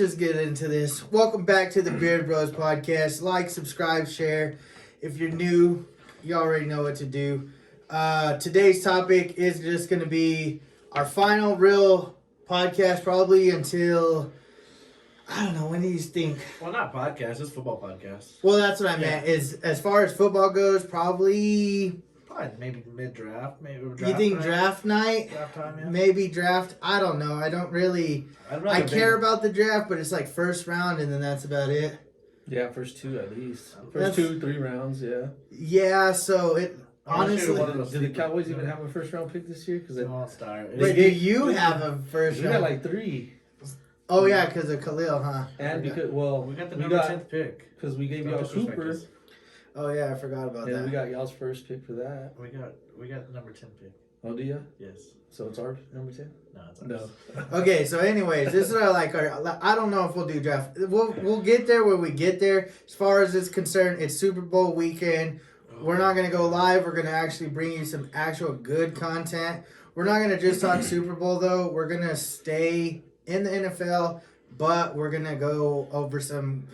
just get into this. Welcome back to the Beard Bros podcast. Like, subscribe, share. If you're new, you already know what to do. Today's topic is just going to be our final real podcast, probably until, I don't know, when do you think? Well, not podcast, it's football podcast. Well, that's what I meant. Is as far as football goes, probably Maybe mid-draft, maybe draft. you think night. draft night? Draft time, yeah. Maybe draft. I don't know. I don't really. I care about the draft, but it's like first round, and then that's about it. Yeah, first two at least. That's- 2-3 rounds, yeah. Yeah. So it honestly. Did the Cowboys even have a first round pick this year? Because Don't start. Wait, do you have a first we got round? like 3. Oh yeah, because of Khalil, huh? And Okay. because we got the number 10th pick. Because we gave y'all Don't disrespect Cooper. us. Oh yeah, I forgot about And that. we got y'all's first pick for that. We got the number 10 pick. Oh, do ya? Yes. So it's our number 10? No, it's ours. No. Okay, so anyways, this is what I like. I don't know if we'll do draft. We'll get there when we get there. As far as it's concerned, it's Super Bowl weekend. We're not gonna go live. We're gonna actually bring you some actual good content. We're not gonna just talk Super Bowl though. We're gonna stay in the NFL, but we're gonna go over some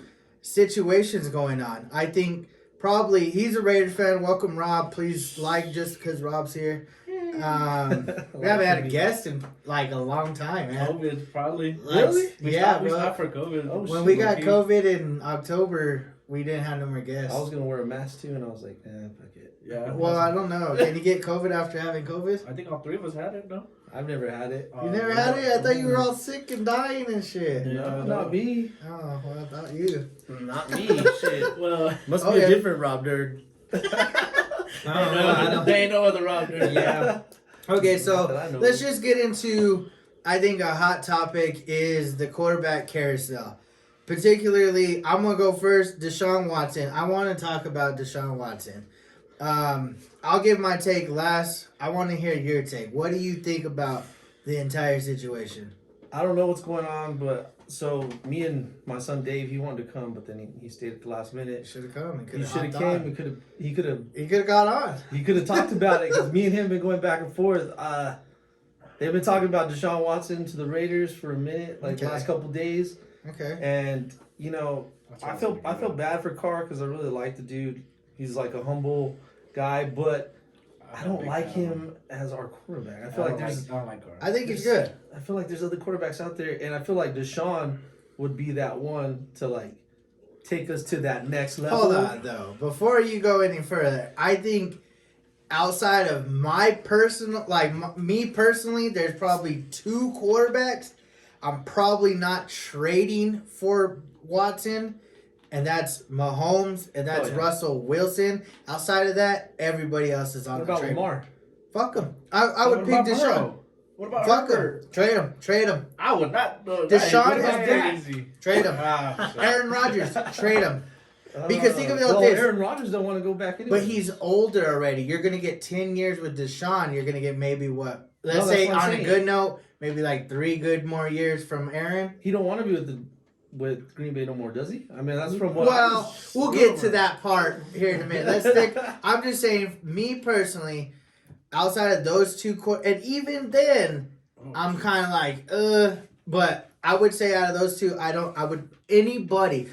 situations going on. I think probably he's a Raiders fan. Welcome, Rob. Please like just because Rob's here. We haven't had a guest in like a long time, man. COVID, probably. Really? We Yeah, stopped bro. for COVID. Oh, When we got COVID in October, we didn't have no more guests. I was going to wear a mask too, and I was like, fuck it. Yeah. Well, I don't know. Can you get COVID after having COVID? I think all 3 of us had it, no? I've never had it. You never had it? I thought you were all sick and dying and shit. No, not me. Oh, well, I thought you. Not me. Shit. Well, Must Oh, be yeah. a different Rob nerd. they ain't no other Rob. Yeah. Okay, Not so that I know let's of. just get into, I think a hot topic is the quarterback carousel. Particularly, I'm going to go first, Deshaun Watson. I want to talk about Deshaun Watson. I'll give my take last. I want to hear your take. What do you think about the entire situation? I don't know what's going on, but so me and my son Dave, he wanted to come, but then he stayed at the last minute. Should have come. He should have came. He could have He could have got on. He could have talked about it because me and him been going back and forth. They've been talking about Deshaun Watson to the Raiders for a minute, like Okay. last couple days, Okay. and you know, I feel bad for Carr because I really like the dude. He's like a humble guy, but I don't like him as our quarterback. I feel like I don't like Carr. I think he's good. I feel like there's other quarterbacks out there, and I feel like Deshaun would be that one to like take us to that next level. Hold on, though. Before you go any further, I think outside of my personal, me personally, there's probably 2 quarterbacks I'm probably not trading for Watson, and that's Mahomes, and that's Oh, yeah. Russell Wilson. Outside of that, everybody else is on What the about trade. Lamar? Fuck him. I would pick Deshaun. What about Fuck Herbert? him. Trade him. I would not. No, Deshaun that is that. crazy. Trade him. shit. Aaron Rodgers. Trade him. Because think of it like well, this. Aaron Rodgers don't want to go back anyway. But he's older already. You're going to get 10 years with Deshaun. You're going to get maybe what? Let's No, that's say what I'm on a saying. good note, maybe like 3 good more years from Aaron. He don't want to be with Green Bay no more, does he? I mean, that's from what. Well, we'll get to that part here in a minute. Let's stick. I'm just saying, me personally, outside of those 2 and even then, I'm kind of like, but I would say out of those 2, anybody,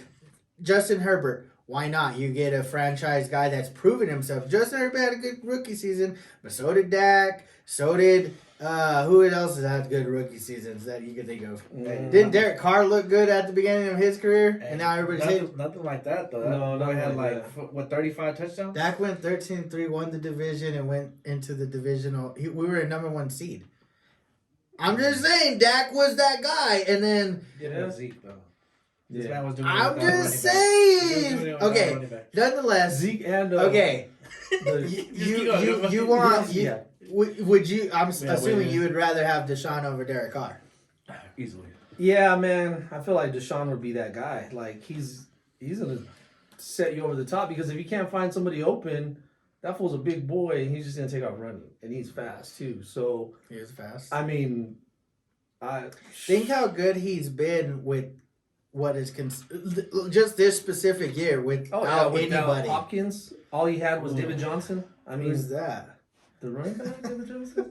Justin Herbert, why not? You get a franchise guy that's proven himself. Justin Herbert had a good rookie season, but so did Dak, so did, who else has had good rookie seasons that you could think of? Didn't Derek Carr look good at the beginning of his career? And now everybody's saying nothing like that though. No, That boy had like like 35 touchdowns. Dak went 13-3, won the division, and went into the divisional. We were a number 1 seed. I'm just saying, Dak was that guy, and then Yeah, Zeke though. This Yeah. man was doing. I'm it without just running back. He was doing saying. it without Okay, running back. nonetheless. Zeke and Okay, the- you want yeah. would you? I'm assuming wait. you would rather have Deshaun over Derek Carr. Easily. Yeah, man. I feel like Deshaun would be that guy. Like he's gonna set you over the top because if you can't find somebody open, that fool's a big boy and he's just gonna take off running and he's fast too. So He is fast. I mean, Think how good he's been with what is just this specific year without without anybody. Hopkins, all he had was David Johnson. I mean, Who's that? The running back, David Johnson?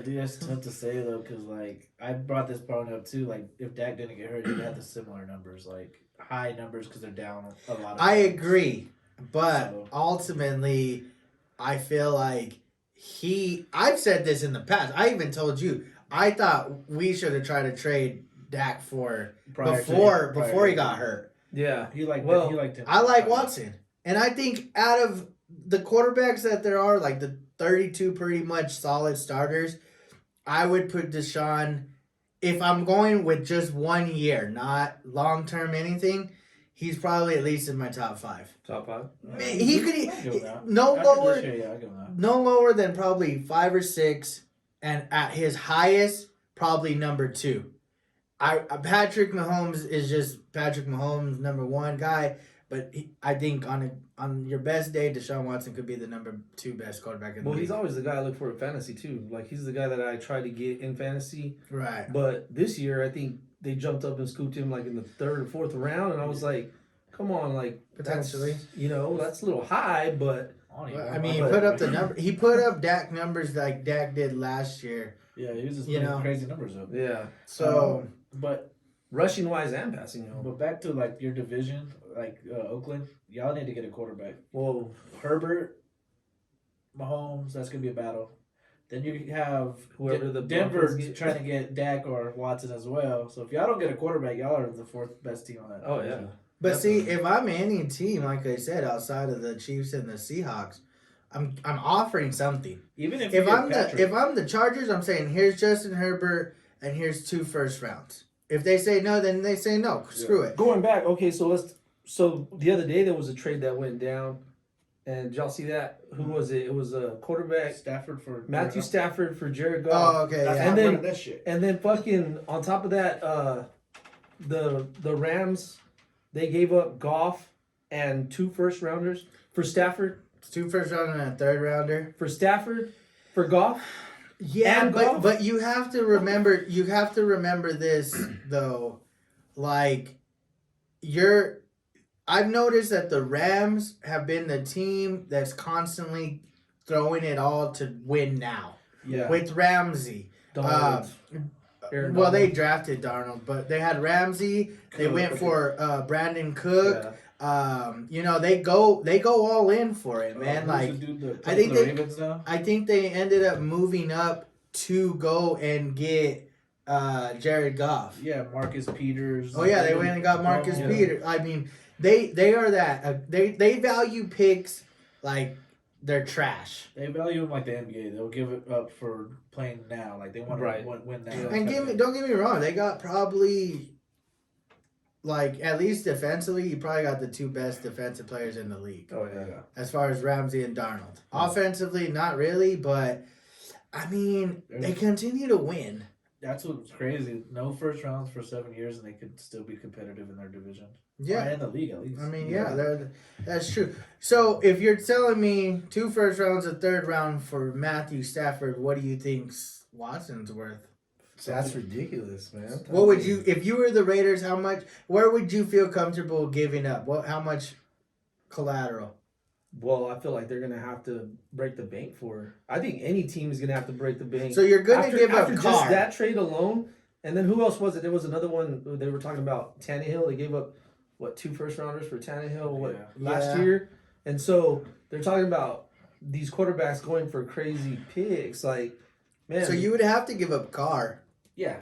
Dude, that's tough to say though, because like I brought this point up too. Like if Dak didn't get hurt, he'd have the similar numbers, like high numbers, because they're down a lot. Of I times. agree, but So- ultimately, I feel like I've said this in the past. I even told you. I thought we should have tried to trade Dak for before he got hurt. Yeah. He liked Well, he liked him. I like Watson, and I think out of the quarterbacks that there are, like the 32 pretty much solid starters, I would put Deshaun. If I'm going with just 1 year, not long term anything, he's probably at least in my top 5. Top 5? He could I'll give him that. no After lower. this year, yeah, I'll give him that. No lower than probably 5 or 6, and at his highest, probably number 2. Patrick Mahomes is just Patrick Mahomes, number 1 guy, but I think on your best day, Deshaun Watson could be the number 2 best quarterback in the Well, league. he's always the guy I look for in fantasy too. Like he's the guy that I try to get in fantasy. Right. But this year, I think they jumped up and scooped him like in the 3rd or 4th round, and I was like, "Come on, like Potentially. that's a little high." But I mean, he put up the number. He put up Dak numbers like Dak did last year. Yeah, he was just You putting know. crazy numbers up. yeah, So But rushing wise and passing, but back to like your division, like Oakland, y'all need to get a quarterback. Whoa, Herbert, Mahomes, that's gonna be a battle. Then you have Whoever the Denver Broncos get. trying to get Dak or Watson as well. So if y'all don't get a quarterback, y'all are the 4th best team on that. Oh, division. yeah. But see, Definitely. if I'm any team, like I said, outside of the Chiefs and the Seahawks, I'm offering something. Even if If you I'm get the if I'm the Chargers, I'm saying here's Justin Herbert and here's 2 first rounds. If they say no, then they say no. Screw it. going back. Okay, so the other day there was a trade that went down, and did y'all see that? Who was it? It was a quarterback, Stafford for Matthew Stafford for Jared Oh, Goff. okay, That's yeah. And not then- running that shit. And then fucking on top of that, the Rams, they gave up Goff and 2 first rounders for Stafford. It's 2 first round and a 3rd rounder. For Stafford, for Goff. Yeah, And but Goff. but you have to remember this though, like I've noticed that the Rams have been the team that's constantly throwing it all to win now Yeah. with Ramsey. Donald. Aaron Well, they Donald. drafted Darnold, but they had Ramsey. They Cook, went okay. for Brandon Cook. Yeah. They go all in for it, man. Who's Like the dude that I plays think for the they- Ravens now? I think they ended up moving up to go and get Jared Goff. Yeah, Marcus Peters. Oh yeah, they went and got Marcus Yeah. Peters. I mean, they are that they value picks like they're trash. They value him like the NBA. They'll give it up for playing now. Like they want Right. to win now. Yeah. And don't get me wrong, they got probably like at least defensively, you probably got the 2 best defensive players in the league Oh yeah. Yeah. as far as Ramsey and Darnold. Offensively, not really, but I mean, they continue to win. That's what's crazy. No first rounds for 7 years, and they could still be competitive in their division. Yeah. Or in the league at least. I mean, that's true. So if you're telling me 2 first rounds, a 3rd round for Matthew Stafford, what do you think Watson's worth? That's ridiculous, man. What would you, if you were the Raiders? How much? Where would you feel comfortable giving up? How much collateral? Well, I feel like they're gonna have to break the bank for her. I think any team is gonna have to break the bank. So you're gonna give up after Carr. just that trade alone, and then who else was it? There was another one they were talking about Tannehill. They gave up 2 first rounders for Tannehill Yeah. last Yeah. year, and so they're talking about these quarterbacks going for crazy picks. Like, man, So you would have to give up Carr. Yeah.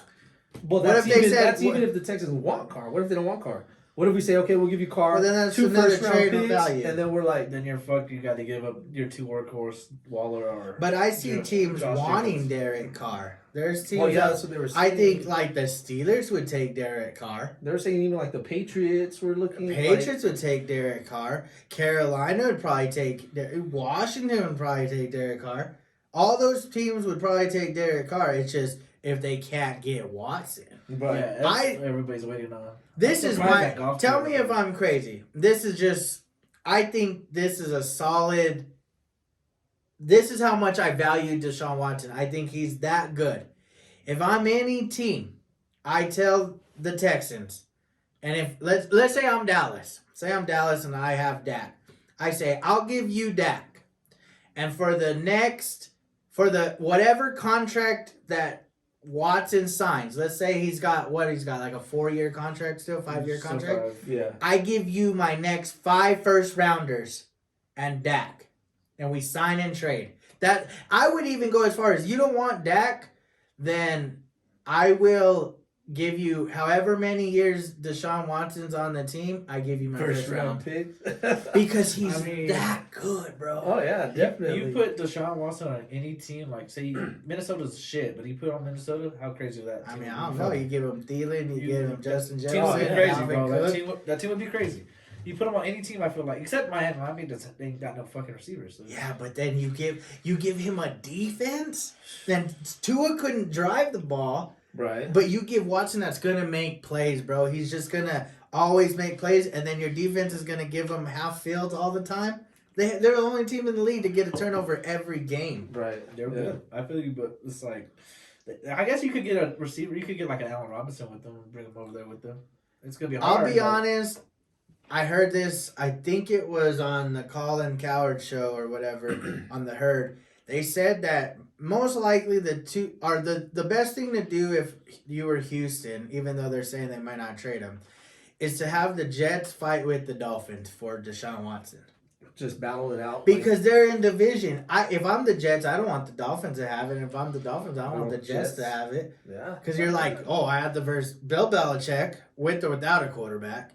well, what that's if they even said- that's even if the Texans want Carr. What if they don't want Carr? What if we say, okay, we'll give you Carr, Well, then that's 2 another first round trade of picks, value. and then we're like, Then you're fucked. You got to give up your 2 workhorse, Waller or. But I see Yeah, teams Josh wanting Jacobs. Derek Carr. There's teams. oh yeah, that- that's what they were I saying. think like the Steelers would take Derek Carr. They were saying even like the Patriots were looking. Patriots would take Derek Carr. Carolina would probably take. Washington would probably take Derek Carr. All those teams would probably take Derek Carr. It's just if they can't get Watson. But Yeah, that's what everybody's waiting on. This I'm is surprised my. that Goff Tell did me it. if I'm crazy. This is just. I think this is a solid. This is how much I value Deshaun Watson. I think he's that good. If I'm any team, I tell the Texans, and if let's say I'm Dallas. Say I'm Dallas and I have Dak. I say I'll give you Dak, and for the next for the whatever contract that Watson signs. Let's say he's got like a 4-year contract still, 5-year So contract. Yeah. I give you my next 5 first rounders and Dak, and we sign and trade. That I would even go as far as you don't want Dak, then I will give you however many years Deshaun Watson's on the team. I give you my first round pick. because he's I mean- that good, bro. Oh yeah, definitely. You put Deshaun Watson on any team, like say Minnesota's shit, but he put on Minnesota. How crazy would that? I team mean, would I don't be? know. You give him Thielen, you give him Justin Team Jefferson, would be yeah, crazy, Dalvin bro. Cook. That team would be crazy. You put him on any team, I feel like, except Miami. Miami they ain't got no fucking receivers. So. Yeah, but then you give him a defense. Then Tua couldn't drive the ball, right. but you give Watson that's gonna make plays, bro. He's just gonna always make plays, and then your defense is gonna give him half fields all the time. They're the only team in the league to get a turnover every game. Right. They're Yeah. good. I feel you, but it's like, I guess you could get a receiver. You could get like an Allen Robinson with them and bring him over there with them. It's gonna be hard. I'll be but- honest. I heard this. I think it was on the Colin Coward show or whatever on the Herd. They said that most likely the two are the best thing to do if you were Houston, even though they're saying they might not trade him, is to have the Jets fight with the Dolphins for Deshaun Watson Just battle it out. because they're in division. If I'm the Jets, I don't want the Dolphins to have it. And if I'm the Dolphins, I don't want the Jets to have it. yeah. Because you're like, oh, I had to verse Bill Belichick with or without a quarterback.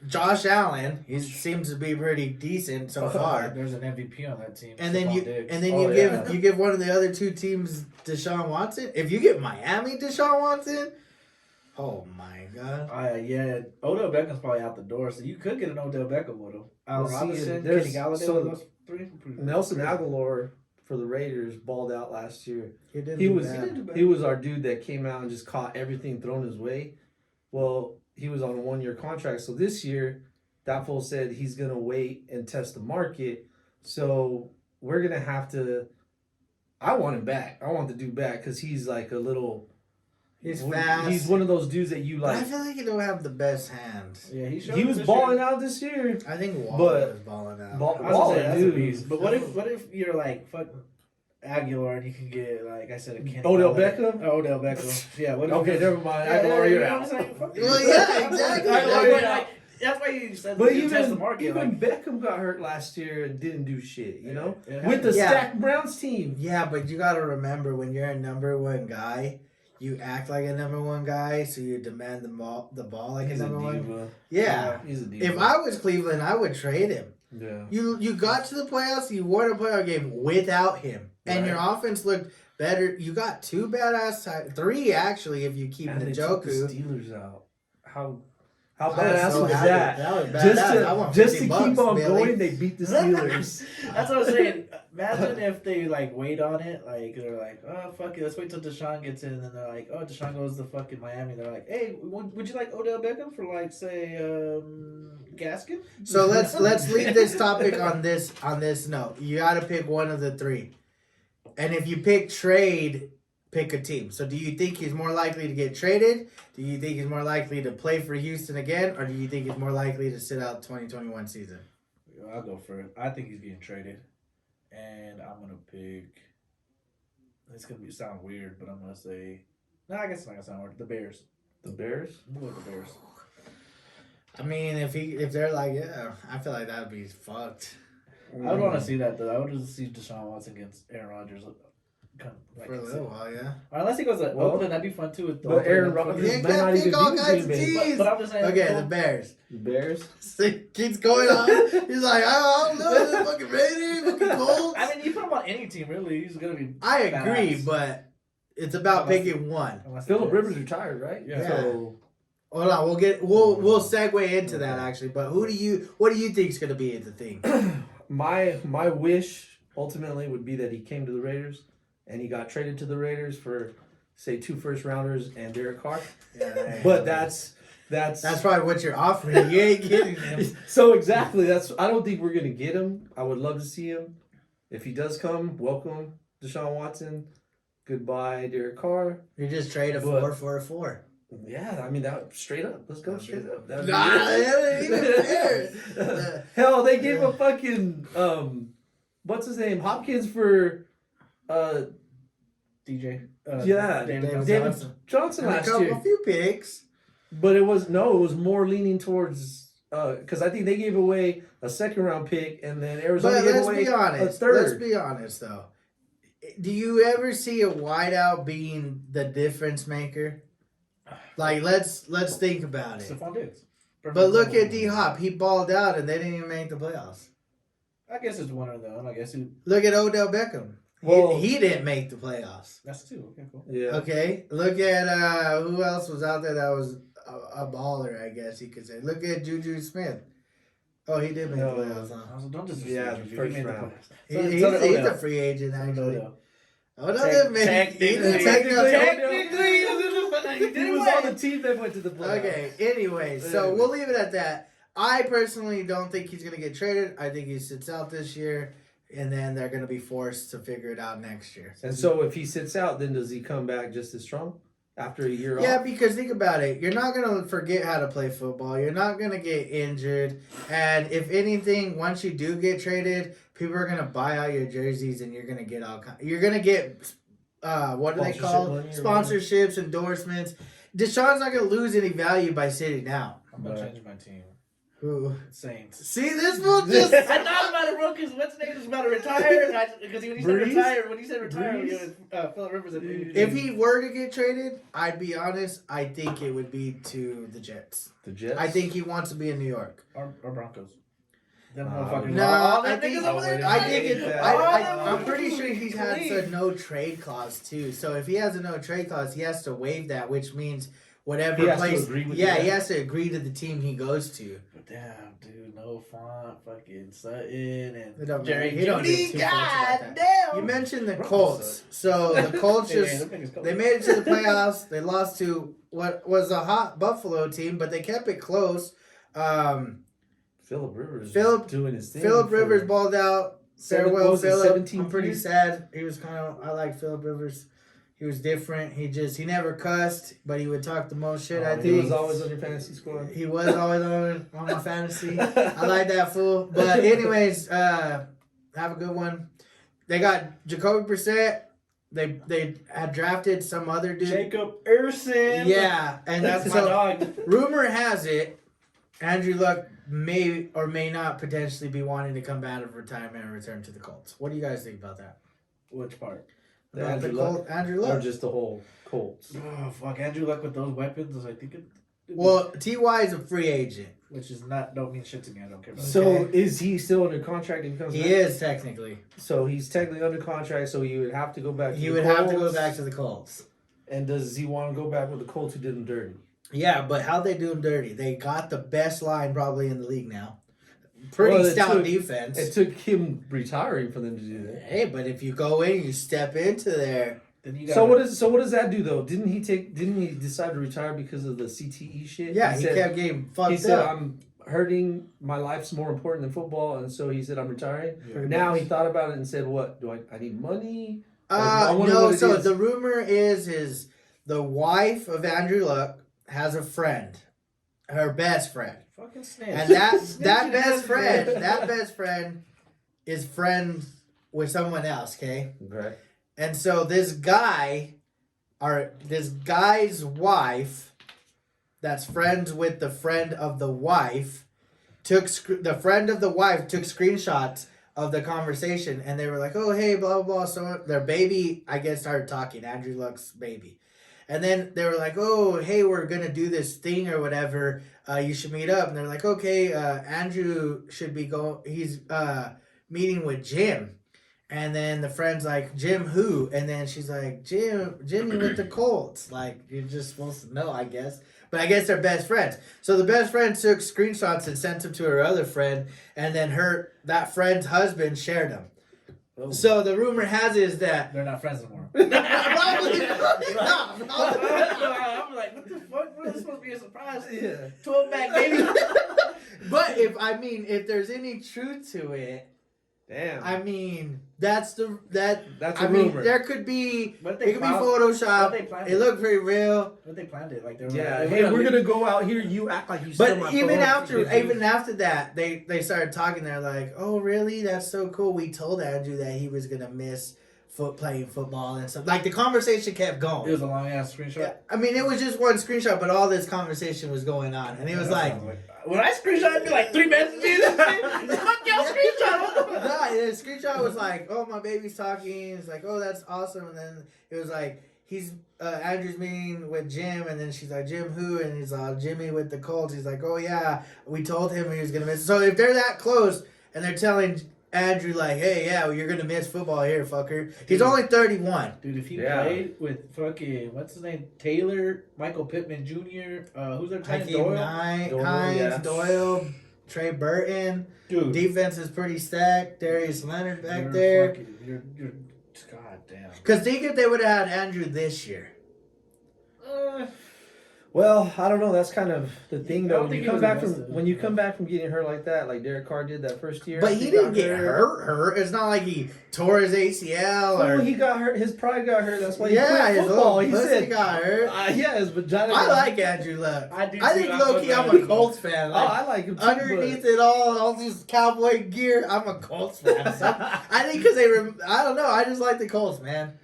Josh Allen, he seems to be pretty decent so far. There's an MVP on that team. And then Stephon you Diggs. Oh, yeah. you give one of the other two teams Deshaun Watson. If you get Miami Deshaun Watson, oh my god. Yeah, Odell Beckham's probably out the door, so you could get an Odell Beckham with him. Allen Well, see, Robinson, there's Kenny Galladay, some- those three. Nelson Aguilar for the Raiders balled out last year. He didn't He do was bad. he was our dude that came out and just caught everything thrown his way. Well, he was on a 1-year contract, so this year, that fool said he's gonna wait and test the market. So we're gonna have to. I want him back. I want the dude back because he's like a little. He's fast. He's one of those dudes that you But I like. feel like he don't have the best hands. Yeah, He was balling out this year. I think Waller But- was balling out. I was gonna Baller, say, that's a dude. beast. But what if you're like fuck Aguilar and you can get like I said a Kenny Odell Galladay? Beckham? Odell Beckham. Yeah. What if Okay, never mind. Yeah, Aguilar, you you're know out. what I'm saying? Fuck Well, it. yeah, exactly. Aguilar, You're but, out. like, that's why you said But you test the even market. even like, Beckham got hurt last year and didn't do shit. You know, it with the Yeah. stacked Browns team. Yeah, but you gotta remember when you're a number one guy, you act like a number one guy, so you demand the ball like He's a a number one. diva. Yeah. He's a diva. If I was Cleveland, I would trade him. yeah. You got to the playoffs, you won a playoff game without him, and Right. your offense looked better. You got 2 badass tight, 3 actually if you keep And they took the Njoku. Steelers out. How I was badass so was happy. that? That was Just badass. I want to 50 keep bucks, on Billy. going, they beat the Steelers. That's what I'm saying. Imagine if they like wait on it, like they're like, oh fuck it, let's wait till Deshaun gets in, and then they're like, oh Deshaun goes to fucking Miami. They're like, hey, would you like Odell Beckham for like say Gaskin? So let's leave this topic on this note. You got to pick one of the 3, and if you pick trade, pick a team. So do you think he's more likely to get traded? Do you think he's more likely to play for Houston again, or do you think he's more likely to sit out the 2021 season? I'll go for it. I think he's getting traded, and I'm gonna pick. It's gonna sound weird, but I'm gonna say. No, I guess it's not gonna sound weird. The Bears. The Bears? I'm going with the Bears. I mean, if they're like, yeah, I feel like that would be fucked I would want to see that though. I would just see Deshaun Watson against Aaron Rodgers. for a little while, yeah. Or unless he goes to Well, Oakland, that'd be fun too. With the but Oakland Aaron fucking- Rodgers You might can't not pick even all be kinds of Green Bay. teams. But I'm just saying. Okay, the Bears. The Bears? See, keeps going on. He's like, I don't know, the fucking Raiders, fucking Colts. I mean, you put him on any team, really. He's gonna be. I agree, badass. but it's about Unless picking one. Unless Philip the Bears. Rivers retired, right? Yeah. So, Hold on, we'll segue into that actually. But what do you think's gonna be the thing? my wish ultimately would be that he came to the Raiders and he got traded to the Raiders for, say, 2 first-rounders and Derek Carr. Yeah, But that's probably what you're offering. You ain't getting him. So exactly, I don't think we're gonna get him. I would love to see him. If he does come, welcome Deshaun Watson. Goodbye, Derek Carr. You just trade a But- 4 for a 4. Yeah, I mean that straight up. Let's go straight up. That'd be Nah, it. that ain't even fair. Hell, they gave a fucking what's his name, Hopkins for DJ. Yeah, David David Johnson. Johnson And a last couple, year. a few picks. But it was more leaning towards because I think they gave away a second round pick and then Arizona But gave let's away be honest. a third. Let's be honest though. Do you ever see a wideout being the difference maker? Like let's think about it. Stephon Diggs. But look at D Hop. He balled out and they didn't even make the playoffs. I guess it's one of them. I guess Look at Odell Beckham. Well- he didn't make the playoffs. that's two. Okay, cool. Yeah. Okay. Look at who else was out there that was a baller, I guess you could say. Look at Juju Smith. Oh, he did make No. the playoffs, huh? Also, don't just Yeah, the Juju. first He made the round. playoffs. He's a free agent, actually. Odell. Odell didn't make Technically. he didn't take no- Technically, he He did was win. on the team that went to the playoffs. Okay, anyway, so we'll leave it at that. I personally don't think he's going to get traded. I think he sits out this year, and then they're going to be forced to figure it out next year. And so if he sits out, then does he come back just as strong after a year Yeah, off? because think about it. You're not going to forget how to play football. You're not going to get injured. And if anything, once you do get traded, people are going to buy out your jerseys, and you're going to get you're going to get, what do they Sponsorship call money or sponsorships, endorsements. Deshaun's not going to lose any value by sitting out. I'm going to change my team. Who? Saints. See, this will just... I thought about it, bro, because what's his name was about to retire. Because when he said Breeze? retire, when he said retire, Breeze? it was Phillip Rivers. If he were to get traded, I'd be honest, I think it would be to the Jets. The Jets? I think he wants to be in New York. or Broncos. Them Nah, motherfuckers. No, all I them think, niggas over there. I think it, Yeah. I'm pretty sure he's had Please. a no trade clause too. So if he has a no trade clause, he has to waive that, which means whatever He has to place. agree with Yeah, that. he has to agree to the team he goes to. But damn, dude, no Font, fucking Sutton, It and don't Jerry matter. He don't Judy. need two votes about God that. damn. You mentioned the Broncos Colts. So the Colts Yeah, just them niggas cold. they made it to the playoffs. They lost to what was a hot Buffalo team, but they kept it close. Phillip Rivers Phillip- doing his thing. Philip for- Rivers balled out. Seven- Farewell, was it Philip. 17 I'm pretty years? sad. He was I like Philip Rivers. He was different. He never cussed, but he would talk the most shit. I He think was always on your fantasy squad. he was always on my fantasy. I like that fool. But anyways, have a good one. They got Jacoby Brissett. They had drafted some other dude. Jacob Erson. Yeah, and That's that's my so. dog. Rumor has it, Andrew Luck may or may not potentially be wanting to come out of retirement and return to the Colts. What do you guys think about that? Which part? The About Andrew the Luck? Colts, Andrew Or Luck. just the whole Colts. Oh fuck, Andrew Luck with those weapons. I think it. Well, Ty is a free agent. which is don't mean shit to me. I don't care about. So Okay. is he still under contract if he comes He back? is technically. So he's technically under contract, so he would have to go back to He the would have to go Colts. back to the Colts. And does he want to go back with the Colts who did him dirty? Yeah, but how'd they do him dirty? They got the best line probably in the league now. Pretty Well, it stout took- defense. It took him retiring for them to do that. Hey, but if you go in, you step into there. Then you So what does that do though? Didn't he decide to retire because of the CTE shit? Yeah, he said, kept getting fucked He said, up. "I'm hurting. My life's more important than football," and so he said, "I'm retiring." Pretty Now much. he thought about it and said, "What do I need money?" I wonder No, what it so is. the rumor is the wife of Andrew Luck has a friend, her best friend. fucking snitch. And that Snitching best friend is friends with someone else, okay? Okay. And so this guy's wife, that's friends with the friend of the wife, the friend of the wife took screenshots of the conversation, and they were like, "Oh, hey, blah blah blah." So their baby, I guess, started talking. Andrew Luck's baby, and then they were like, "Oh, hey, we're gonna do this thing or whatever. You should meet up." And they're like, "Okay, Andrew should be He's meeting with Jim." And then the friend's like, "Jim who?" And then she's like, Jimmy with the Colts. Like, you're just supposed to know, I guess. But I guess they're best friends. So the best friend took screenshots and sent them to her other friend. And then that friend's husband shared them. Oh. So the rumor has it is that... They're not friends anymore. Probably not. I'm like, what the fuck? Bro? This supposed to be a surprise. Yeah. 12 back, baby. But if there's any truth to it, Damn. I mean, that's a That's mean, rumor. there could be... But It they could be planned, Photoshop. But they planned It looked pretty real. But they planned it. Like they were Yeah. like, Hey, we're gonna go out here. You act like you. stole my But even phone. after that, they started talking. They're like, "Oh, really? That's so cool. We told Andrew that he was gonna miss playing football and stuff. Like the conversation kept It going. was a long ass screenshot. Yeah, I mean, it was just one screenshot, but all this conversation was going on, and it was like, when I screenshot, it'd be like 3 messages. Fuck your screenshot. nah, the screenshot was like, oh, my baby's talking. It's like, oh, that's awesome. And then it was like, he's Andrew's meeting with Jim, and then she's like, Jim who? And he's like, Jimmy with the Colts. He's like, oh yeah, we told him he was gonna miss. So if they're that close and they're telling Andrew like, hey, yeah, well, you're gonna miss football here, fucker. He's only 31. Dude, if he Yeah. played with fucking what's his name, Taylor, Michael Pittman Jr., who's their tight end, Hakeem Doyle? Hines, yeah. Doyle, Trey Burton. Dude, Defense is pretty stacked. Darius Leonard back you're there. fucking- you're god damn. Because think if they would have had Andrew this year. Well, I don't know. That's kind of the thing, I though. don't When think you he come was back invested. from getting hurt like that, like Derek Carr did that first year. But he didn't get hurt. It's not like he tore his ACL Oh, or. he got hurt. His pride got hurt. That's why he Yeah, quit his football. little He pussy said, got hurt. yeah, his vagina. I got- like Andrew Luck. I do I too. think I'm low key, fucking I'm with a you. Colts fan. Oh, Like, I like him too. underneath it all these cowboy gear, I'm a Colts fan. So, I think because I don't know. I just like the Colts, man.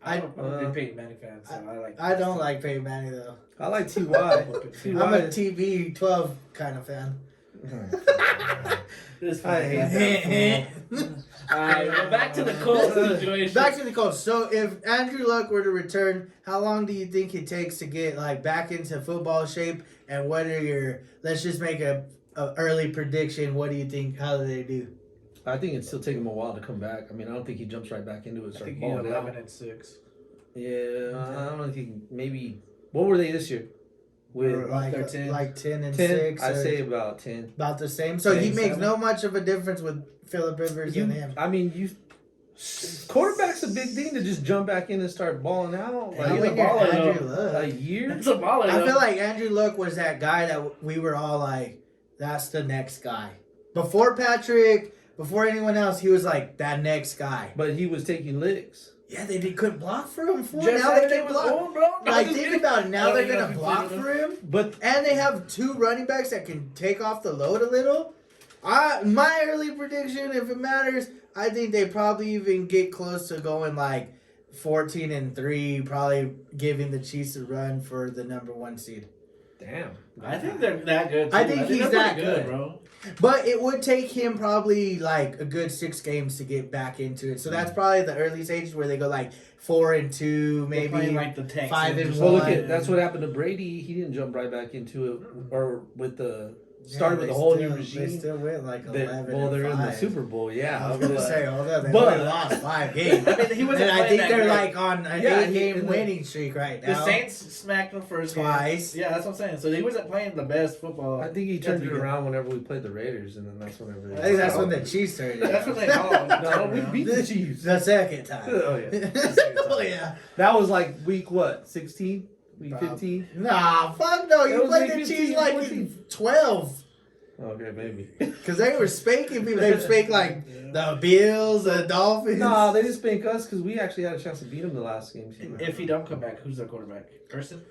I'm a big Peyton Manning fan, so I like. I don't like Peyton Manning though. I like Ty. I'm a TB12 kind of fan. This I hate Alright, well, back to the Colts situation. Back to the Colts. So if Andrew Luck were to return, how long do you think it takes to get like back into football shape? And what are your? Let's just make a early prediction. What do you think? How do they do? I think it's still taking him a while to come back. I mean, I don't think he jumps right back into it. I Start think he's balling out. 11-6. Yeah, I don't think maybe. What were they this year? With like they're 10. like 10 and 10, 6. I'd or say about 10. about the same. So he 10, makes 7. no much of a difference with Phillip Rivers and him. I mean, quarterback's a big thing to just jump back in and start balling out. And Like he's when a you're baller, Andrew though. Luck, a year. It's a baller. I though. feel like Andrew Luck was that guy that we were all like, that's the next guy. Before Patrick, before anyone else, he was like that next guy. But he was taking licks. Yeah, they couldn't block for him. Fool. Just Now like they they can was block. old, bro. Like think about it. Now I they're don't even know gonna if he block played for him, But and they have 2 running backs that can take off the load a little. My early prediction, if it matters, I think they probably even get close to going like 14-3, probably giving the Chiefs a run for the number 1 seed. damn, I think they're that good. Too. I think he's they're that pretty good. bro. But it would take him probably like a good 6 games to get back into it. So that's probably the early stages where they go like 4-2, They're playing maybe. like the Texans. 5-1. Well, look at that's what happened to Brady. He didn't jump right back into it, or with the started with a whole new regime. They still win like 11. Well, they're in the 5. Super Bowl, yeah. I was gonna say, although they But- only lost 5 games. I mean, he wasn't And I playing think that they're great. like on an Yeah, 8-game he- winning streak right The now. Saints smacked him first game. Twice. Yeah, that's what I'm saying. So he wasn't playing the best football. I think he turned That's it good. around whenever we played the Raiders, and then that's whenever. I think that's when the Chiefs turned it. That's when they No, we beat the Chiefs. The second time. Oh yeah, Oh yeah. that was like week what? 16, week Probably. 15. Nah, fuck no. It You was played like the 15, Chiefs like 14. in 12. Okay, maybe. Because they were spanking people. They spanked like the Bills, the Dolphins. No, they didn't spank us because we actually had a chance to beat them the last game too. If he don't come back, who's their quarterback? Kirsten?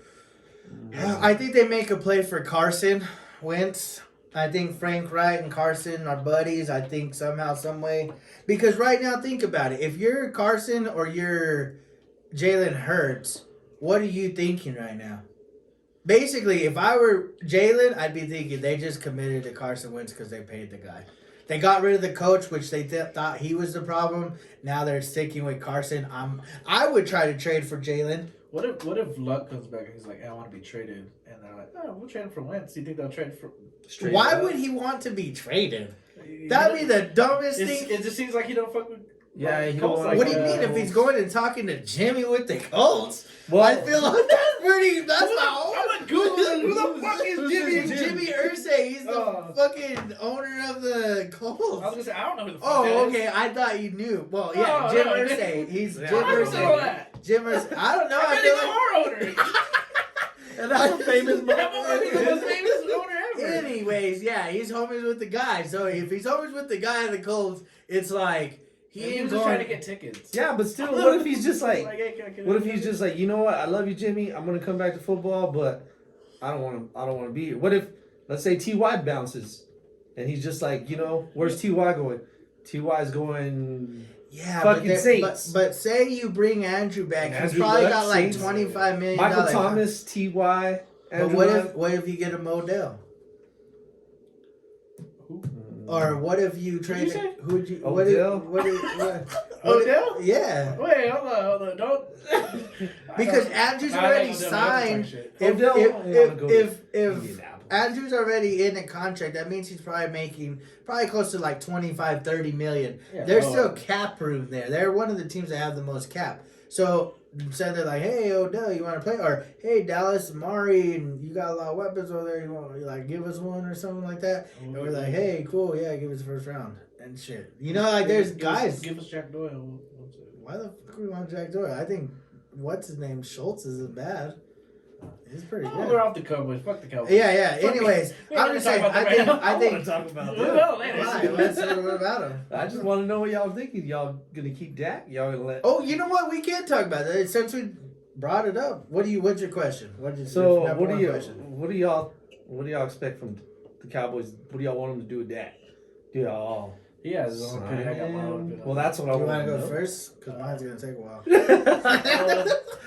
I think they make a play for Carson Wentz. I think Frank Wright and Carson are buddies. I think somehow, some way. Because right now, think about it. If you're Carson or you're Jalen Hurts, what are you thinking right now? Basically, if I were Jalen, I'd be thinking they just committed to Carson Wentz because they paid the guy. They got rid of the coach, which they thought he was the problem. Now they're sticking with Carson. I would try to trade for Jalen. What if Luck comes back and he's like, hey, I want to be traded? And they're like, oh, we'll trade him for Wentz. You think they'll trade for... Straight Why up. would he want to be traded? That'd be the dumbest thing. It just seems like he don't fuck with... Yeah, like, he Colts don't like like What do you that. mean if he's going and talking to Jimmy with the Colts? Well, I feel like that's pretty. That's not. I'm gonna Google it. Who the fuck is Who's Jimmy? this Jimmy Irsay. He's the Oh. fucking owner of the I was Colts. gonna say, I don't know who the fuck Oh, that is. okay. I thought you knew. Well, yeah, Oh, Jim no. Irsay. He's Yeah, Jim How do you know Irsay. that? Jim Irsay. I don't know. I I bet feel he's a like. whore owner. and that's a famous That motherfucker's the most famous owner ever. Anyways, yeah, he's homies with the guy. So if he's homies with the guy in the Colts, it's like he He ain't was just trying to going. get tickets. Yeah, but still, what if he's just like, hey, can I what if he's just like, you know what? I love you, Jimmy. I'm gonna come back to football, but I don't want to be here. What if, let's say, Ty bounces, and he's just like, you know, where's Ty going? Ty's going. Yeah, Fucking but, Saints. but say you bring Andrew back, he's Andrew probably Luck, got like Saints. $25 million. Michael Thomas, T.Y. But Andrew what Luck. if you get a Modell? Who? Or what if you trade? say? Who'd you? Odell? What if? Odell? Yeah, Wait, hold on, don't. because Andrew's I already think Odell Beckham's signed. like shit. If Odell, if you wanna go if, to if Indianapolis. Andrew's already in a contract, that means he's probably making close to like 25, 30 million. Yeah, There's well, still cap room there. They're one of the teams that have the most cap. So instead they're like, hey Odell, you want to play? Or hey Dallas, Mari, and you got a lot of weapons over there. You want to like give us one or something like that? And we're like, hey, cool, yeah, give us the first round and shit. You know, like there's guys. Give us Jack Doyle. Why the fuck we want Jack Doyle? I think what's his name Schultz isn't bad. He's pretty Oh, good. we're off the Cowboys. Fuck the Cowboys. Yeah. Fuck Anyways, we I'm ain't just gonna saying. talk about them right now. I think. talk about We'll go later. Why? What's about him? I just want to know what y'all thinking. Y'all gonna keep Dak? Y'all gonna let? Oh, you know what? We can talk about that since we brought it up. What's your question? So your number what do one you? question? What do y'all expect from the Cowboys? What do y'all want them to do with Dak? Do y'all? He has his own opinion. I got my own opinion. Well, that's what I You want want to to know. go first? Because mine's gonna take a while.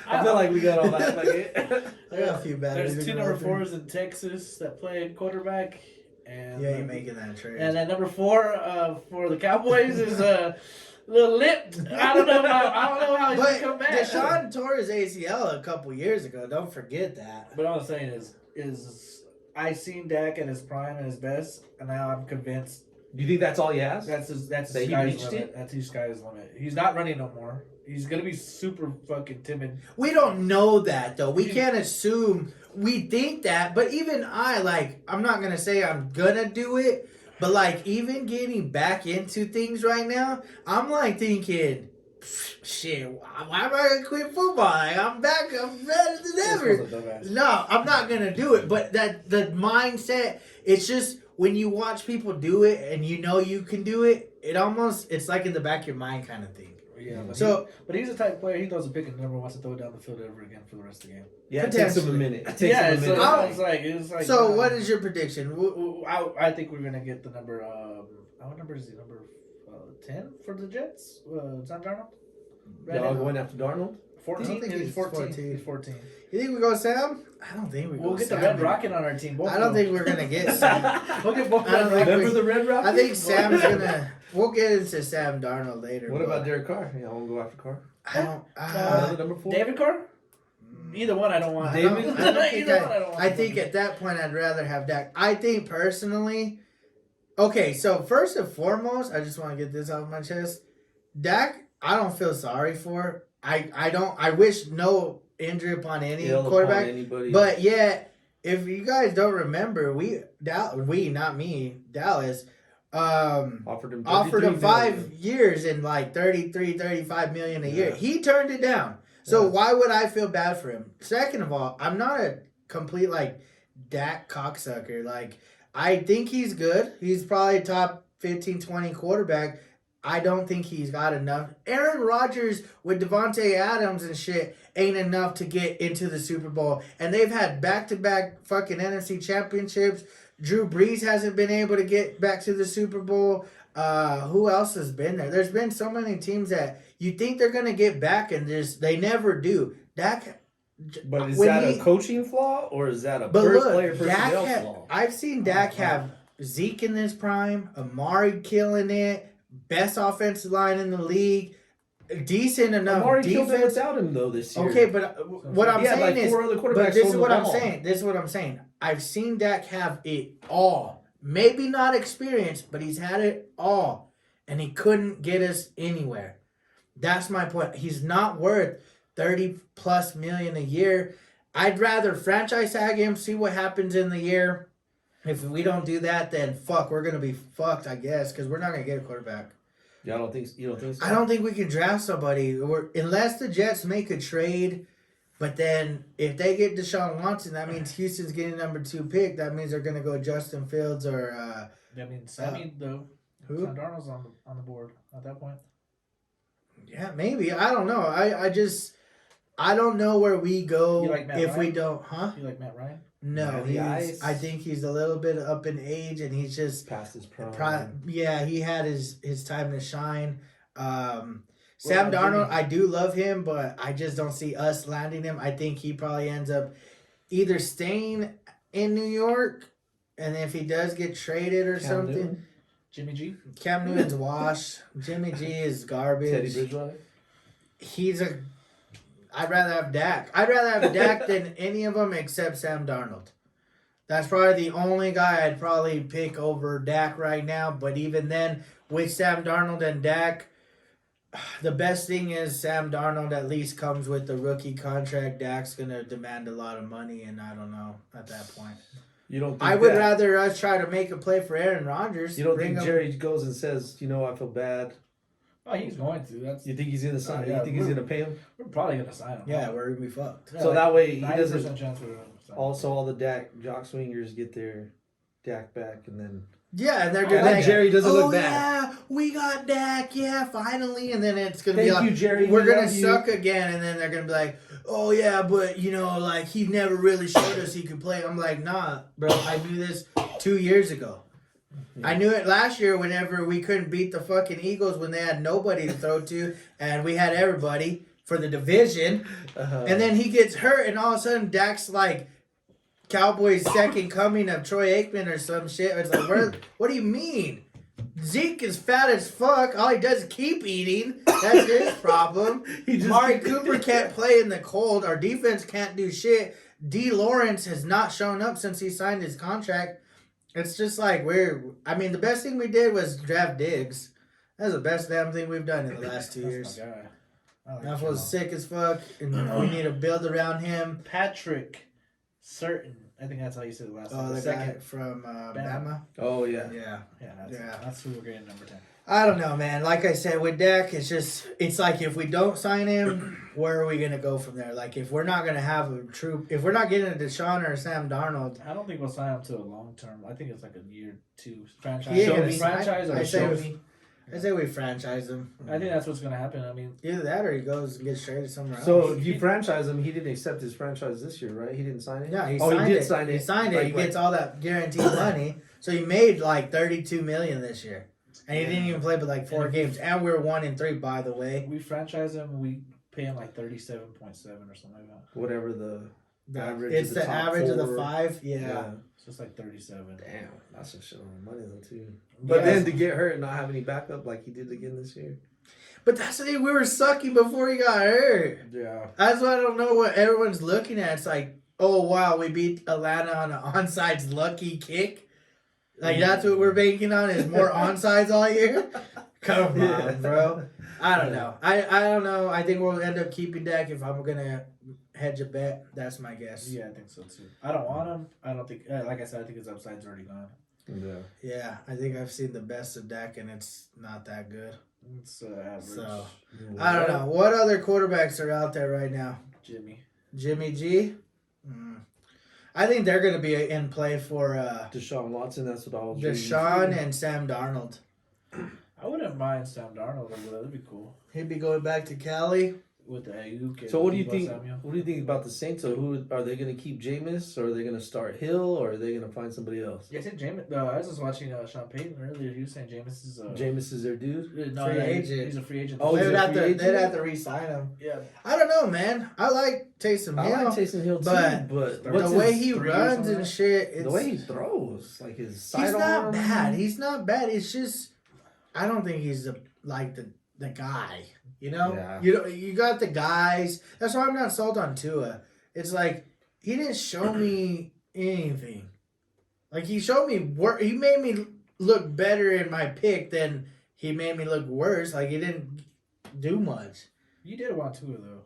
I feel like we got all that. Like, I got a few batteries. There's we two can number go through. fours in Texas that play quarterback, and Yeah, you're making that trade. and then number four for the Cowboys is little Lip. I don't know how he's But gonna come back. Deshaun tore his ACL a couple years ago. Don't forget that. But all I'm saying is I seen Dak at his prime and his best, and now I'm convinced do you think that's all he has? that's his That he sky's reached limit. it? That's his sky's limit. He's not running no more. He's gonna be super fucking timid. We don't know that though. We can't assume. We think that, but even I'm not gonna say I'm gonna do it, but like even getting back into things right now, I'm like thinking, shit, why am I gonna quit football? Like, I'm back. I'm better than ever. This was a dumbass. No, I'm not gonna do it. But that the mindset, it's just when you watch people do it and you know you can do it, it's like in the back of your mind kind of thing. Yeah, but he's the type of player. He throws a pick and never wants to throw it down the field ever again for the rest of the game. Yeah, it takes him a Potentially. minute. It takes Yeah, him a so minute. it's like. So what is your prediction? I think we're gonna get the number. What number is he? Number 10 for the Jets. Sam Darnold. Y'all going after Darnold? 14. I don't think He's he's 14. 14. He's 14. You think we go Sam? I don't think we go We'll get the Sam. Red Rocket on our team. Both I of don't them. think we're gonna get Sam. We'll get both I don't Red think Rockets. Remember the Red Rocket? I think Sam's gonna. We'll get into Sam Darnold later. What but about Derek Carr? Y'all want to go after Carr? I don't. Another number 4? David Carr? Either one I don't want. I don't think Either one I don't want. I think at that point I'd rather have Dak. I think personally. Okay, so first and foremost, I just want to get this off my chest. Dak, I don't feel sorry for. I don't. I wish no injury upon any Ill upon quarterback. anybody. But yet, if you guys don't remember, not me, Dallas, offered him offered him 33 5 million. years and like 33, 35 million a year. Yeah. He turned it down. So Yeah. why would I feel bad for him? Second of all, I'm not a complete like Dak cocksucker. Like I think he's good. He's probably top 15, 20 quarterback. I don't think he's got enough. Aaron Rodgers with Devontae Adams and shit ain't enough to get into the Super Bowl. And they've had back-to-back fucking NFC championships. Drew Brees hasn't been able to get back to the Super Bowl. Who else has been there? There's been so many teams that you think they're going to get back and they never do. Dak... But is when that he- a coaching flaw or is that a But player look, personnel Dak flaw? I've seen Dak have Zeke in his prime, Amari killing it, best offensive line in the league, decent enough Amari killed it defense. without him though this year. Okay, but what I'm He had, saying like, is, 4 other quarterbacks but this is throwing what the I'm ball. saying. This is what I'm saying. I've seen Dak have it all. Maybe not experience, but he's had it all, and he couldn't get us anywhere. That's my point. He's not worth 30+ million a year. I'd rather franchise tag him, see what happens in the year. If we don't do that, then fuck, we're gonna be fucked, I guess, because we're not gonna get a quarterback. You don't think so? I don't think we can draft somebody, unless the Jets make a trade. But then, if they get Deshaun Watson, that means Houston's getting number 2 pick. That means they're gonna go Justin Fields or I mean, Sammy though. who? Sam Darnold's on the board at that point. Yeah, maybe. I don't know. I don't know where we go You like Matt if we Ryan? don't. Huh? You like Matt Ryan? No, Matty Ice. I think he's a little bit up in age, and he's just Past his prime. yeah. He had his time to shine. Sam What about Darnold, Jimmy? I do love him, but I just don't see us landing him. I think he probably ends up either staying in New York, and if he does get traded or Cam something, Newton, Jimmy G. Cam Newton's wash. Jimmy G is Teddy garbage. Bridgewater. He's a. I'd rather have Dak. I'd rather have Dak than any of them except Sam Darnold. That's probably the only guy I'd probably pick over Dak right now. But even then, with Sam Darnold and Dak, the best thing is Sam Darnold at least comes with the rookie contract. Dak's gonna demand a lot of money, and I don't know at that point. You don't. Think I would that- rather us try to make a play for Aaron Rodgers. You don't Bring think him- Jerry goes and says, I feel bad? Oh, he's going to. That's You think he's gonna sign? yeah, You think he's gonna pay him? we're probably gonna sign him. Yeah, we're gonna be fucked. Yeah, So that way he 90% doesn't. chance we're gonna sign him. Also, all the Dak jock swingers get their Dak back, and then Yeah, and they're And gonna then like, Jerry doesn't oh, look bad. yeah, we got Dak, yeah, finally, and then it's gonna be thank like, you, Jerry. we're we gonna love you." suck again, and then they're gonna be like, oh yeah, but like he never really showed us he could play. I'm like, nah, bro, I knew this 2 years ago. I knew it last year whenever we couldn't beat the fucking Eagles when they had nobody to throw to, and we had everybody for the division. Uh-huh. And then he gets hurt, and all of a sudden Dak's like Cowboys' second coming of Troy Aikman or some shit. It's like, what do you mean? Zeke is fat as fuck. All he does is keep eating. That's his problem. He just Amari keep- Cooper can't play in the cold. Our defense can't do shit. D. Lawrence has not shown up since he signed his contract. It's just like the best thing we did was draft Diggs. That's the best damn thing we've done in the last 2 years. That's my guy. I like That him. was sick as fuck, and we need to build around him. Patrick Certain. I think that's how you said it last time. Oh, The the guy second. from Bama. Bama. Oh yeah. Yeah. That's who we're getting number 10. I don't know, man. Like I said, with Dak, it's like if we don't sign him, where are we gonna go from there? Like if we're not gonna have if we're not getting a Deshaun or a Sam Darnold, I don't think we'll sign him to a long term. I think it's like a year, 2 franchise. he ain't Show gonna me. franchise I or say show we- me. I say we franchise him. I think that's what's gonna happen. I mean, Either that or he goes and gets traded somewhere else. So if you franchise him, he didn't accept his franchise this year, right? He didn't sign it. yeah, he Oh, signed he did it. sign it. He signed it. Like, He gets all that guaranteed money. So he made like $32 million this year, and he didn't even play but like 4 games. And we were 1-3, by the way. we franchise him. We pay him like 37.7 or something like that. Whatever the average. It's of the the top average of the 4. 5. Yeah. So it's like 37. Damn, that's a shit on money though too. But Yeah. then to get hurt and not have any backup like he did again this year. But that's the thing. We were sucking before he got hurt. Yeah. That's why I don't know what everyone's looking at. It's like, oh wow, we beat Atlanta on an onside lucky kick. Like that's what we're banking on is more onsides all year. Come Yeah. on, bro. I don't know. I don't know. I think we'll end up keeping Dak if I'm gonna hedge a bet. That's my guess. Yeah, I think so too. I don't want him. I don't think. Like I said, I think his upside's already gone. Yeah. Yeah, I think I've seen the best of Dak, and it's not that good. It's average. So I don't know what other quarterbacks are out there right now. Jimmy. Jimmy G. I think they're going to be in play for Deshaun Watson, that's what I was reading. Deshaun and Sam Darnold. I wouldn't mind Sam Darnold over there. That'd be cool. He'd be going back to Cali. With the Ayuk. and So what do you Deebo think? Samuel. What do you think about the Saints? So who are they going to keep Jameis, or are they going to start Hill, or are they going to find somebody else? Yeah, I think Jameis. I was just watching Sean Payton earlier. He was saying Jameis is Jameis is their dude. no, Free yeah, agent. He's a free agent. Oh, he's they'd a have free to. agent? They'd have to re-sign him. yeah. I don't know, man. I like Taysom I Hill. like Taysom Hill too, but but the what's way his- he 3 years runs on and that? shit, it's, the way he throws, like his he's sidearm. not bad. He's not bad. It's just I don't think he's the guy. You know, Yeah. you got the guys. That's why I'm not sold on Tua. It's like he didn't show me anything. Like he showed me work. He made me look better in my pick than he made me look worse. Like he didn't do much. You did want Tua though.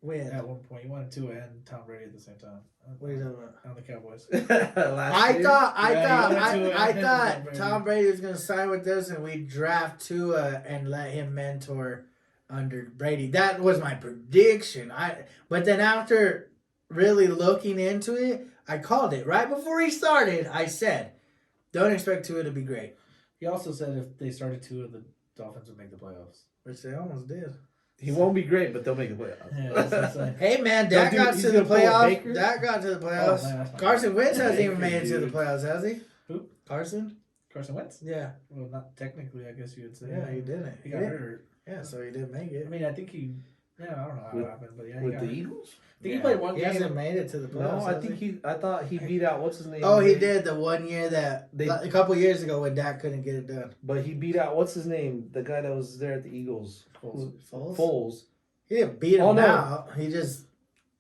When At one point, you wanted Tua and Tom Brady at the same time. what are you talking about? On the Cowboys. I year? thought Yeah, you went to I Tom thought Brady. Tom Brady was gonna sign with us and we draft Tua and let him mentor under Brady. That was my prediction. But then after really looking into it, I called it right before he started. I said, "Don't expect Tua to be great," He also said if they started Tua, the Dolphins would make the playoffs. which they almost did. He won't be great, but they'll make the playoffs. Yeah, that's what I'm saying. Hey man, Don't Dak do- got he's to the gonna pull a playoffs. Baker? Dak got to the playoffs. Oh, man, that's not Carson Wentz hasn't even Baker, made it to the dude. playoffs, has he? Who? Carson? Carson Wentz? Yeah. Well, not technically, I guess you would say. Yeah, he didn't. He got hurt. Yeah, so he didn't make I it. mean, I think he. Yeah, I don't know how it happened, but yeah, he With got the hurt. Eagles? I think he played one He game. hasn't made it to the playoffs. No, I has think he? I thought he beat out what's his name? Oh, he did the 1 year that They- a couple years ago when Dak couldn't get it done. But he beat out what's his name? The guy that was there at the Eagles. Foles. Foles. He didn't beat him Oh, no. out. He just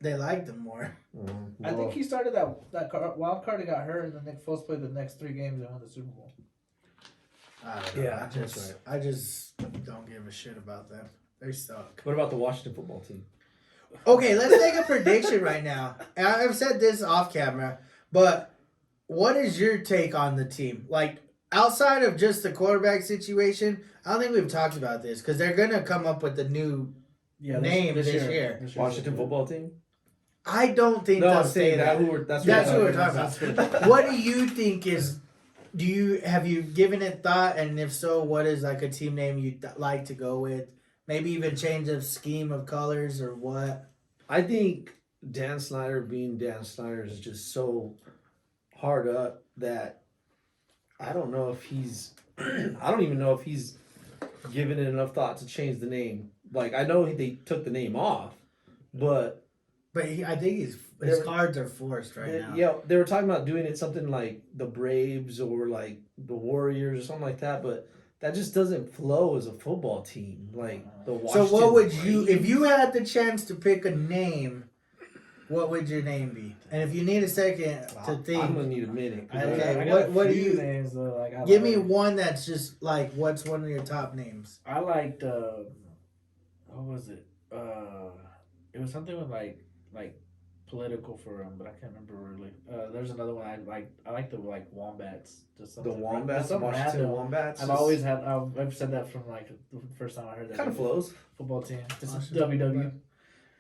they liked him more. I think he started that wild card and got hurt, and then Nick Foles played the next 3 games and won the Super Bowl. I don't know. Yeah, that's I just don't give a shit about them. They suck. What about the Washington football team? Okay, let's make a prediction right now. And I've said this off camera, but what is your take on the team? Like, outside of just the quarterback situation, I don't think we've talked about this because they're going to come up with a new name this year. Washington football team? I don't think No, they'll I'm saying stay that. there. That's That's what what we're talking about. What do you think is? Have you given it thought? And if so, what is like a team name you'd like to go with? Maybe even change the scheme of colors or what? I think Dan Snyder being Dan Snyder is just so hard up that I don't know if he's I don't even know if he's given it enough thought to change the name. Like I know they took the name off, but I think his cards are forced right now. yeah, they were talking about doing it something like the Braves or like the Warriors or something like that, but that just doesn't flow as a football team. Like the So Washington what would you, Braves. if you had the chance to pick a name, what would your name be? And if you need a second to think, I'm gonna need a minute. Okay, I got what a do few you- names though? Like, I give me like- one that's just like, what's one of your top names? I liked what was it? It was something with like political for him, but I can't remember really. There's another one I like. I like the Wombats. Just The something Wombats, something Washington random. Wombats. I've always had. I've said that from like the first time I heard that. kind of flows. Football team. This is Washington WW.